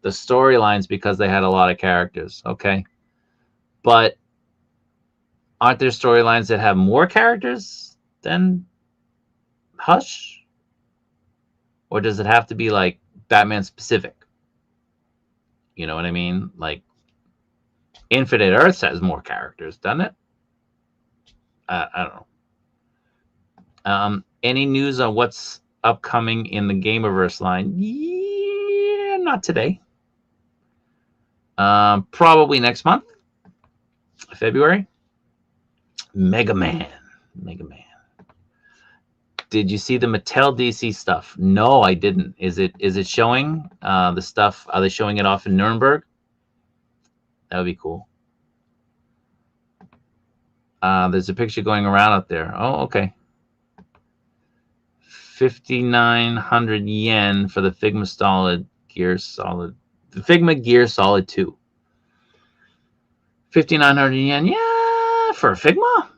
S1: the storylines because they had a lot of characters. Okay. But aren't there storylines that have more characters than Hush? Or does it have to be like Batman specific? You know what I mean? Like Infinite Earths has more characters, doesn't it? I don't know. Any news on what's upcoming in the Gamerverse line? Yeah, not today. Probably next month, February. Mega Man. Did you see the Mattel DC stuff? No, I didn't. Is it showing the stuff? Are they showing it off in Nuremberg? That would be cool. There's a picture going around up there. Oh, okay. 5,900 yen for the Figma Gear Solid. The Figma Gear Solid 2. 5,900 yen. Yeah, for a Figma?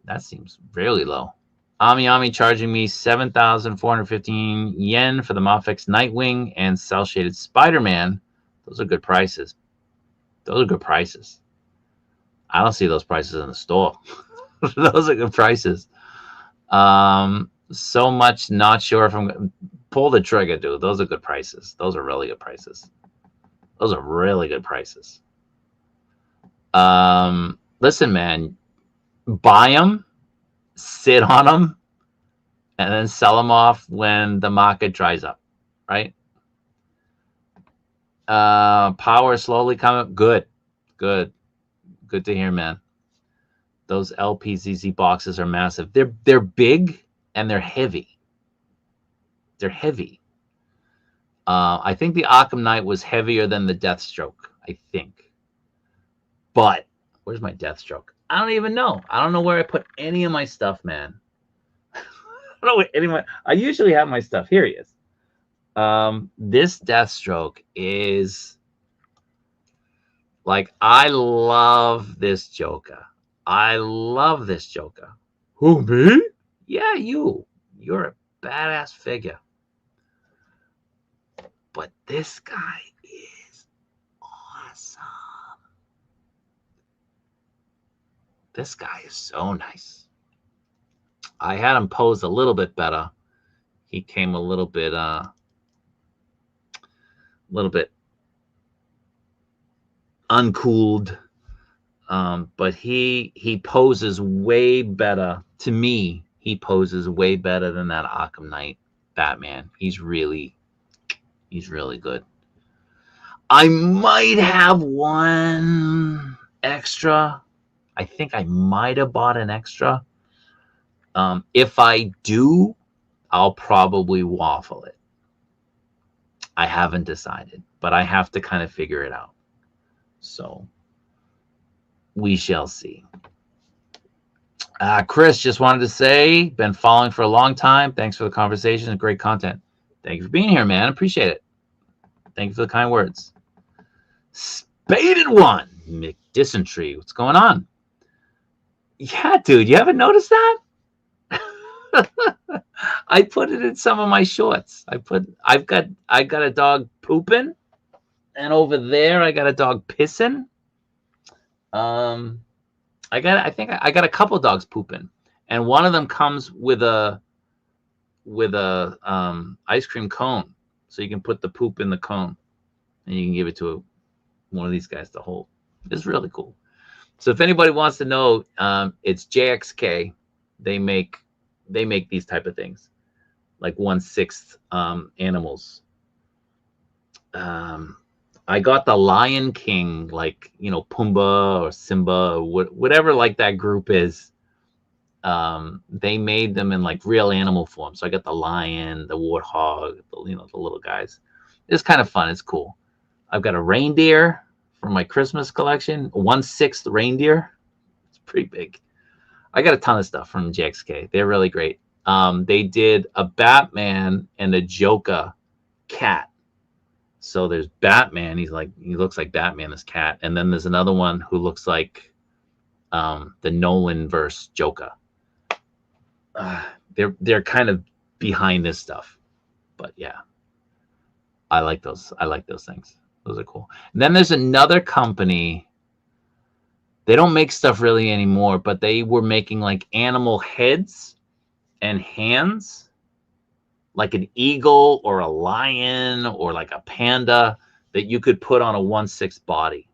S1: That seems really low. Ami charging me 7,415 yen for the MAFEX Nightwing and cell shaded Spider-Man. Those are good prices. I don't see those prices in the store. Those are good prices. So much, not sure if I'm pull the trigger, dude. Those are good prices. Those are really good prices. Those are really good prices. Listen, man, buy them, sit on them, and then sell them off when the market dries up, right? Power slowly coming. Good to hear, man. Those LPZZ boxes are massive. They're big and they're heavy. They're heavy. I think the Arkham Knight was heavier than the Deathstroke, I think. But where's my Deathstroke? I don't even know. I don't know where I put any of my stuff, man. I don't know where any of my. I usually have my stuff. Here he is. This Deathstroke is like, I love this Joker. I love this Joker. Who, me? Yeah, you. You're a badass figure. But this guy is awesome. This guy is so nice. I had him pose a little bit better. He came a little bit uncooled. But he poses way better. To me, he poses way better than that Arkham Knight Batman. He's really good. I might have one extra. I think I might have bought an extra. If I do, I'll probably waffle it. I haven't decided, but I have to kind of figure it out. So we shall see. Chris just wanted to say, been following for a long time. Thanks for the conversation and great content. Thank you for being here, man. Appreciate it. Thank you for the kind words. Spaded one, McDysentree. What's going on? Yeah, dude, you haven't noticed that? I put it in some of my shorts. I've got a dog pooping, and over there I got a dog pissing. I think I got a couple dogs pooping, and one of them comes with a ice cream cone, so you can put the poop in the cone, and you can give it to one of these guys to hold. It's really cool. So if anybody wants to know, it's JXK. They make these type of things, like 1/6 animals. I got the Lion King, like, Pumbaa or Simba or whatever, like that group is. They made them in like real animal form. So I got the lion, the warthog, the little guys. It's kind of fun. It's cool. I've got a reindeer from my Christmas collection, 1/6 reindeer. It's pretty big. I got a ton of stuff from JXK. They're really great. They did a Batman and a Joker cat. So there's Batman. He looks like Batman, this cat. And then there's another one who looks like the Nolan verse Joker. They're kind of behind this stuff, but yeah, I like those. I like those things. Those are cool. And then there's another company. They don't make stuff really anymore, but they were making like animal heads and hands, like an eagle or a lion or like a panda that you could put on a 1/6 body.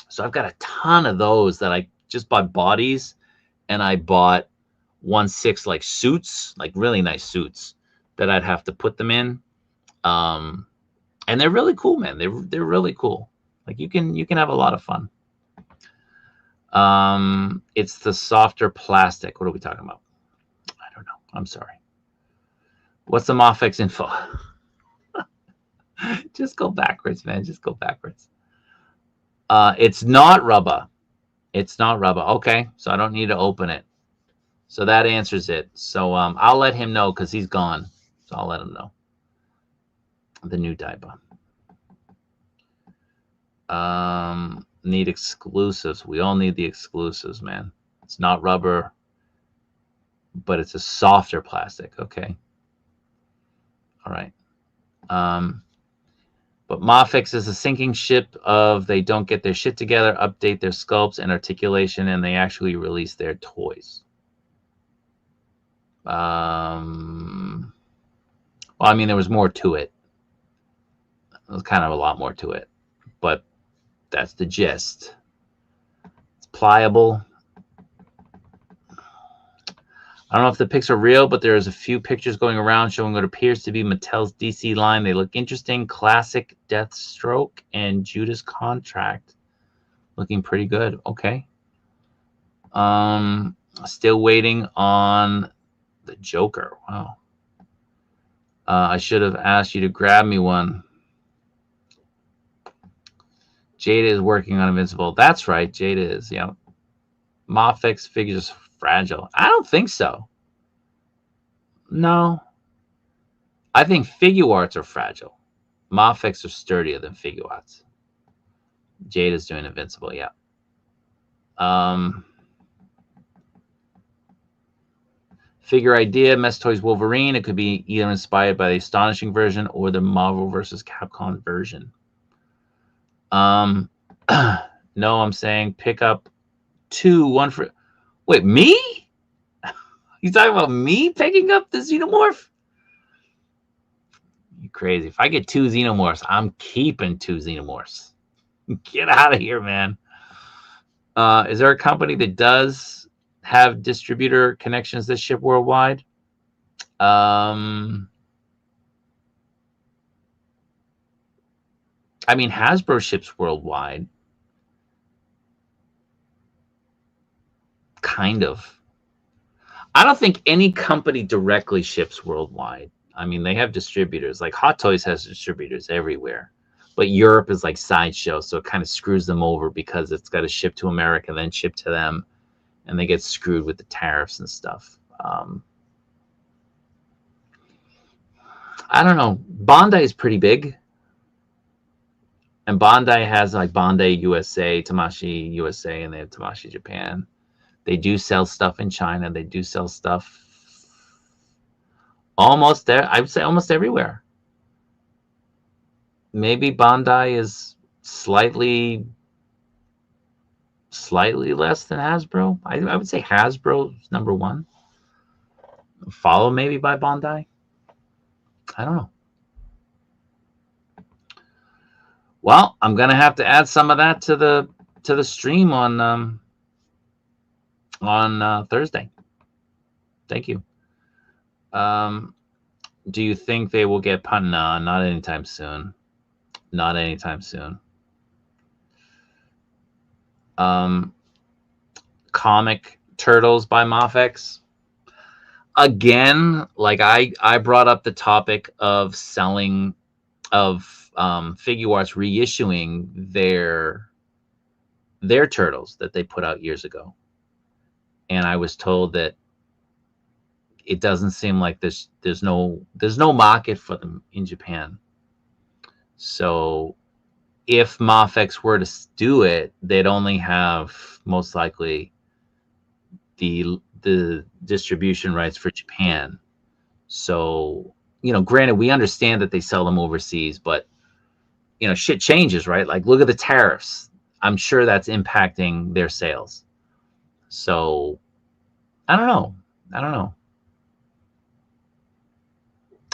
S1: So I've got a ton of those that I just bought bodies, and I bought 1/6 like suits, like really nice suits that I'd have to put them in. And they're really cool, man. They're really cool. Like you can have a lot of fun. It's the softer plastic. What are we talking about? I don't know. I'm sorry. What's the MAFEX info? Just go backwards, man. Just go backwards. It's not rubber. It's not rubber. Okay, so I don't need to open it. So that answers it. So I'll let him know because he's gone. So I'll let him know. The new diaper. Need exclusives. We all need the exclusives, man. It's not rubber, but it's a softer plastic. Okay. All right. But But MAFEX is a sinking ship of they don't get their shit together, update their sculpts and articulation, and they actually release their toys. Well, I mean, there was more to it. There was kind of a lot more to it, but that's the gist. It's pliable. I don't know if the pics are real, but there's a few pictures going around showing what appears to be Mattel's DC line. They look interesting. Classic Deathstroke and Judas Contract. Looking pretty good. Okay. Still waiting on the Joker. Wow. I should have asked you to grab me one. Jada is working on Invincible. That's right. Jada is. Yeah. MAFEX figures fragile. I don't think so. No. I think Figuarts are fragile. MAFEX are sturdier than Figuarts. Jada's doing Invincible. Yeah. Figure idea, Mess Toys Wolverine. It could be either inspired by the Astonishing version or the Marvel vs. Capcom version. No, I'm saying pick up 2, 1 for... Wait, me? You talking about me picking up the Xenomorph? You crazy. If I get 2 Xenomorphs, I'm keeping 2 Xenomorphs. Get out of here, man. Is there a company that does have distributor connections that ship worldwide? I mean, Hasbro ships worldwide. Kind of. I don't think any company directly ships worldwide. I mean, they have distributors. Like Hot Toys has distributors everywhere. But Europe is like Sideshow, so it kind of screws them over because it's got to ship to America, then ship to them, and they get screwed with the tariffs and stuff. I don't know. Bandai is pretty big. And Bandai has like Bandai USA, Tamashi USA, and they have Tamashi Japan. They do sell stuff in China. They do sell stuff almost there. I would say almost everywhere. Maybe Bandai is slightly less than Hasbro. I would say Hasbro is number 1. Followed maybe by Bandai. I don't know. Well, I'm gonna have to add some of that to the stream on Thursday. Thank you. Do you think they will get punished? No, not anytime soon. Not anytime soon. Comic Turtles by MAFEX. Again, like I brought up the topic of selling of Figuarts reissuing their turtles that they put out years ago, and I was told that it doesn't seem like there's no market for them in Japan. So if MAFEX were to do it, they'd only have most likely the distribution rights for Japan. So, granted, we understand that they sell them overseas, but shit changes, right? Like, look at the tariffs. I'm sure that's impacting their sales. So I don't know.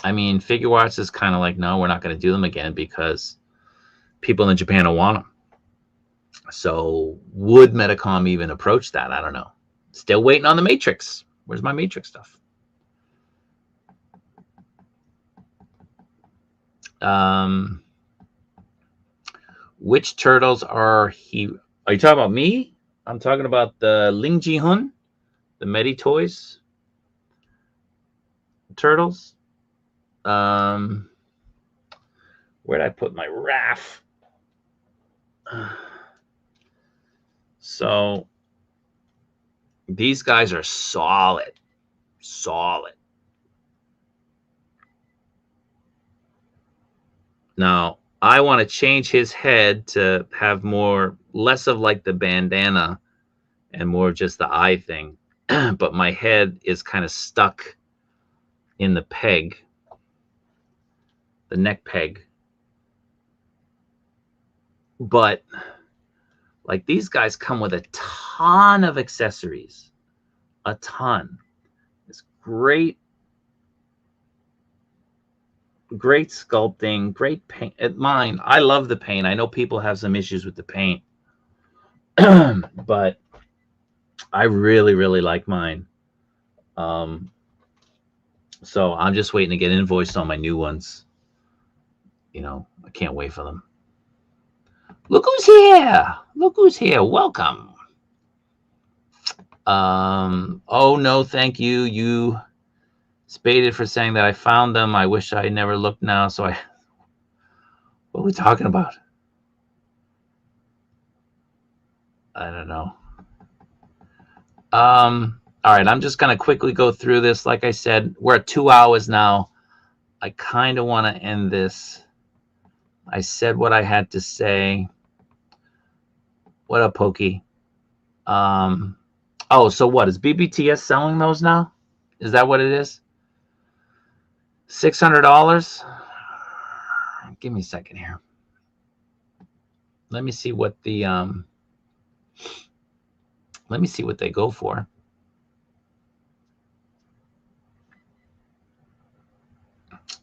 S1: I mean, Figuarts is kind of like, no, we're not going to do them again because people in Japan don't want them. So would Metacom even approach that? I don't know. Still waiting on the Matrix. Where's my Matrix stuff? Which turtles are you talking about me? I'm talking about the Ling Ji-hun, the Medi Toys turtles. Where'd I put my RAF? So these guys are solid. Now I want to change his head to have less of like the bandana and more of just the eye thing. But my head is kind of stuck in the peg, the neck peg. But like these guys come with a ton of accessories, a ton. It's great sculpting, great paint. Mine, I love the paint. I know people have some issues with the paint, but I really, really like mine. So I'm just waiting to get invoiced on my new ones. You know, I can't wait for them. Look who's here. Look who's here. Welcome. Oh no, thank you. You spaded for saying that I found them. I wish I never looked now. So what are we talking about? I don't know. All right, I'm just going to quickly go through this. Like I said, we're at 2 hours now. I kind of want to end this. I said what I had to say. What up, Pokey? Oh, so what? Is BBTS selling those now? Is that what it is? $600? Give me a second here. Let me see what the let me see what they go for.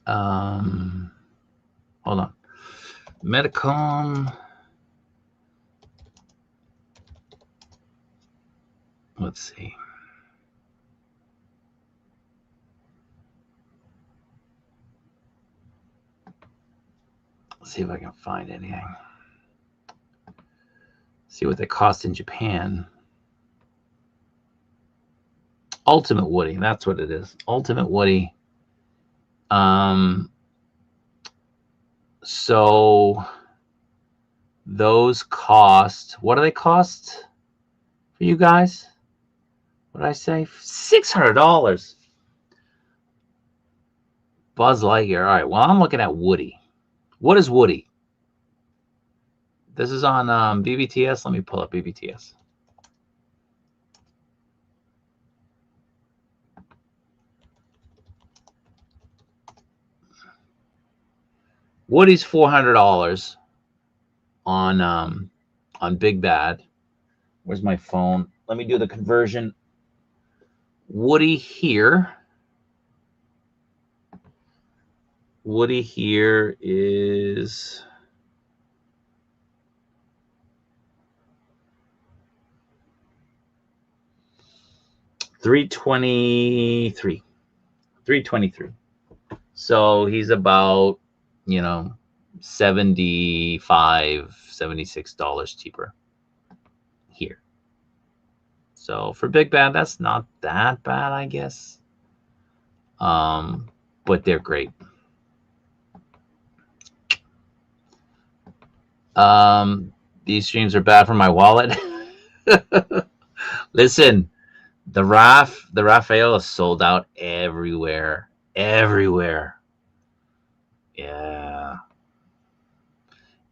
S1: Hold on. Metacom. Let's see. Let's see if I can find anything. See what they cost in Japan. Ultimate Woody, that's what it is. Ultimate Woody. So those cost, what do they cost for you guys? What did I say? $600. Buzz Lightyear. All right, well, I'm looking at Woody. What is Woody? This is on BBTS. Let me pull up BBTS. Woody's $400 on Big Bad. Where's my phone? Let me do the conversion. Woody here. Woody here is $323. $323. So he's about, you know, $75, $76 cheaper here. So for Big Bad, that's not that bad, I guess. But they're great. These streams are bad for my wallet. Listen, the Raphael is sold out everywhere. Everywhere. Yeah.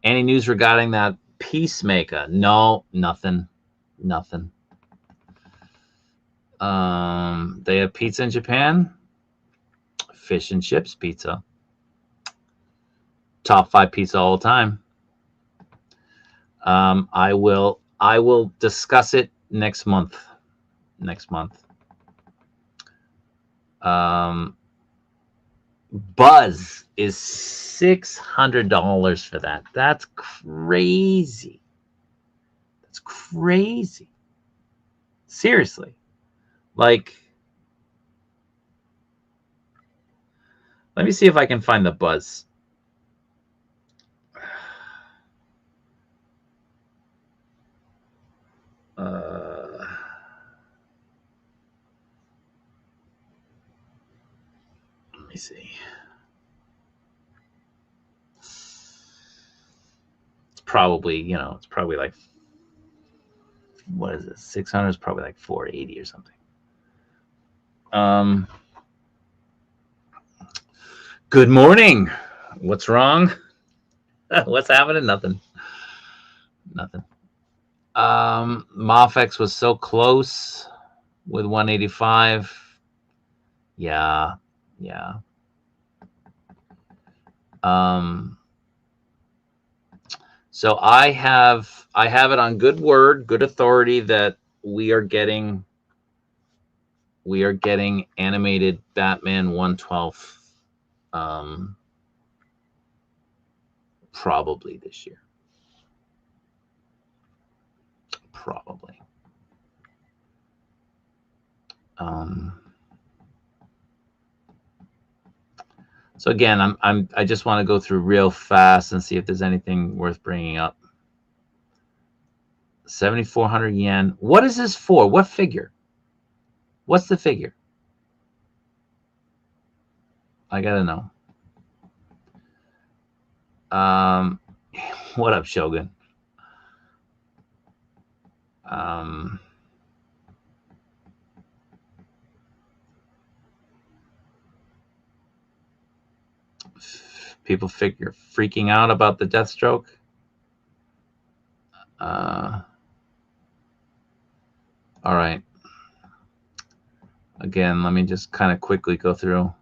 S1: Any news regarding that Peacemaker? No, nothing. Nothing. They have pizza in Japan. Fish and chips pizza. Top 5 pizza all the time. I will discuss it next month. Buzz is $600 for that. That's crazy. That's crazy. Seriously. Like, let me see if I can find the Buzz. Let me see. It's probably, you know, it's probably like, what is it? 600 is probably like 480 or something. Good morning. What's wrong? What's happening? Nothing. MAFEX was so close with 185. Yeah. So I have it on good word, good authority that we are getting animated Batman 1/12 probably this year. Probably. So again, I just want to go through real fast and see if there's anything worth bringing up. 7,400 yen. What is this for? What figure? What's the figure? I gotta know. What up, Shogun? People freaking out about the Deathstroke. All right. Again, let me just kind of quickly go through.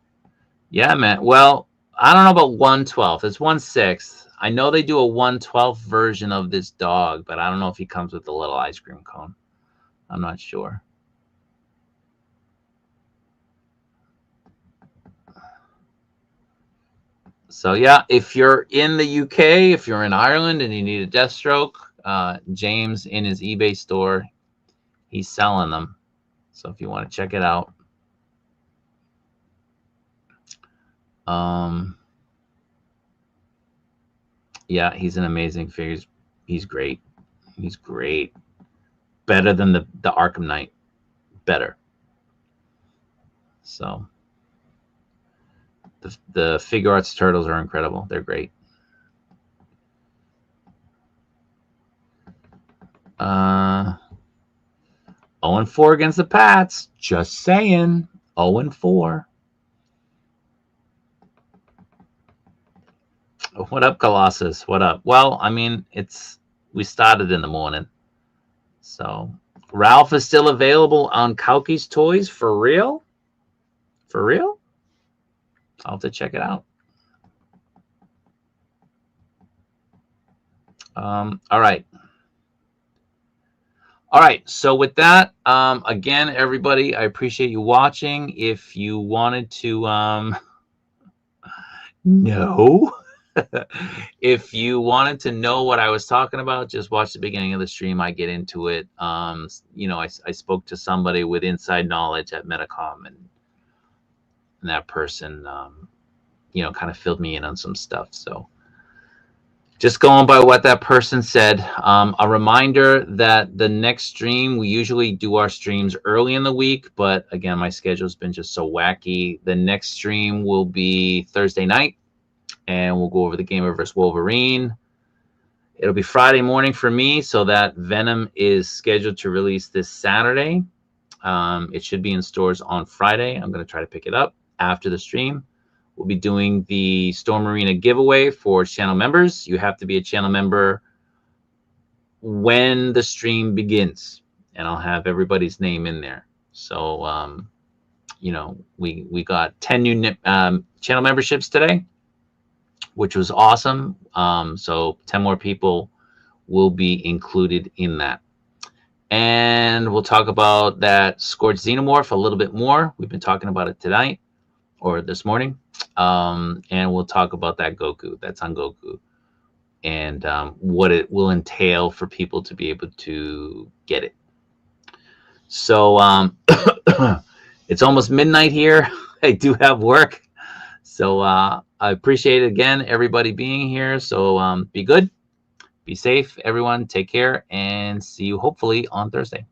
S1: Yeah, man. Well, I don't know about 1/12. It's 1/6. I know they do a 1/12 version of this dog, but I don't know if he comes with a little ice cream cone. I'm not sure. So yeah, if you're in the UK, if you're in Ireland and you need a Deathstroke, James in his eBay store, he's selling them. So if you want to check it out. Yeah, he's an amazing figure. He's great. He's great. Better than the Arkham Knight. Better. So the Figure Arts Turtles are incredible. They're great. 0-4 against the Pats. Just saying. 0-4. What up, Colossus? What up? Well, I mean, we started in the morning. So Ralph is still available on Kauki's Toys for real? For real? I'll have to check it out. All right. All right. So with that, again, everybody, I appreciate you watching. If you wanted to, no. If you wanted to know what I was talking about, just watch the beginning of the stream. I get into it. You know, I spoke to somebody with inside knowledge at Metacom, and that person, you know, kind of filled me in on some stuff. So just going by what that person said, a reminder that the next stream, we usually do our streams early in the week, but again, my schedule's been just so wacky. The next stream will be Thursday night, and we'll go over the Gamer vs. Wolverine. It'll be Friday morning for me, so that Venom is scheduled to release this Saturday. It should be in stores on Friday. I'm going to try to pick it up after the stream. We'll be doing the Storm Arena giveaway for channel members. You have to be a channel member when the stream begins, and I'll have everybody's name in there. So, you know, we got 10 new channel memberships today, which was awesome. So 10 more people will be included in that. And we'll talk about that Scorched Xenomorph a little bit more. We've been talking about it tonight or this morning. And we'll talk about that Goku, that's on Goku, and what it will entail for people to be able to get it. So it's almost midnight here. I do have work. So I appreciate it again, everybody being here. So be good, be safe, everyone. Take care, and see you hopefully on Thursday.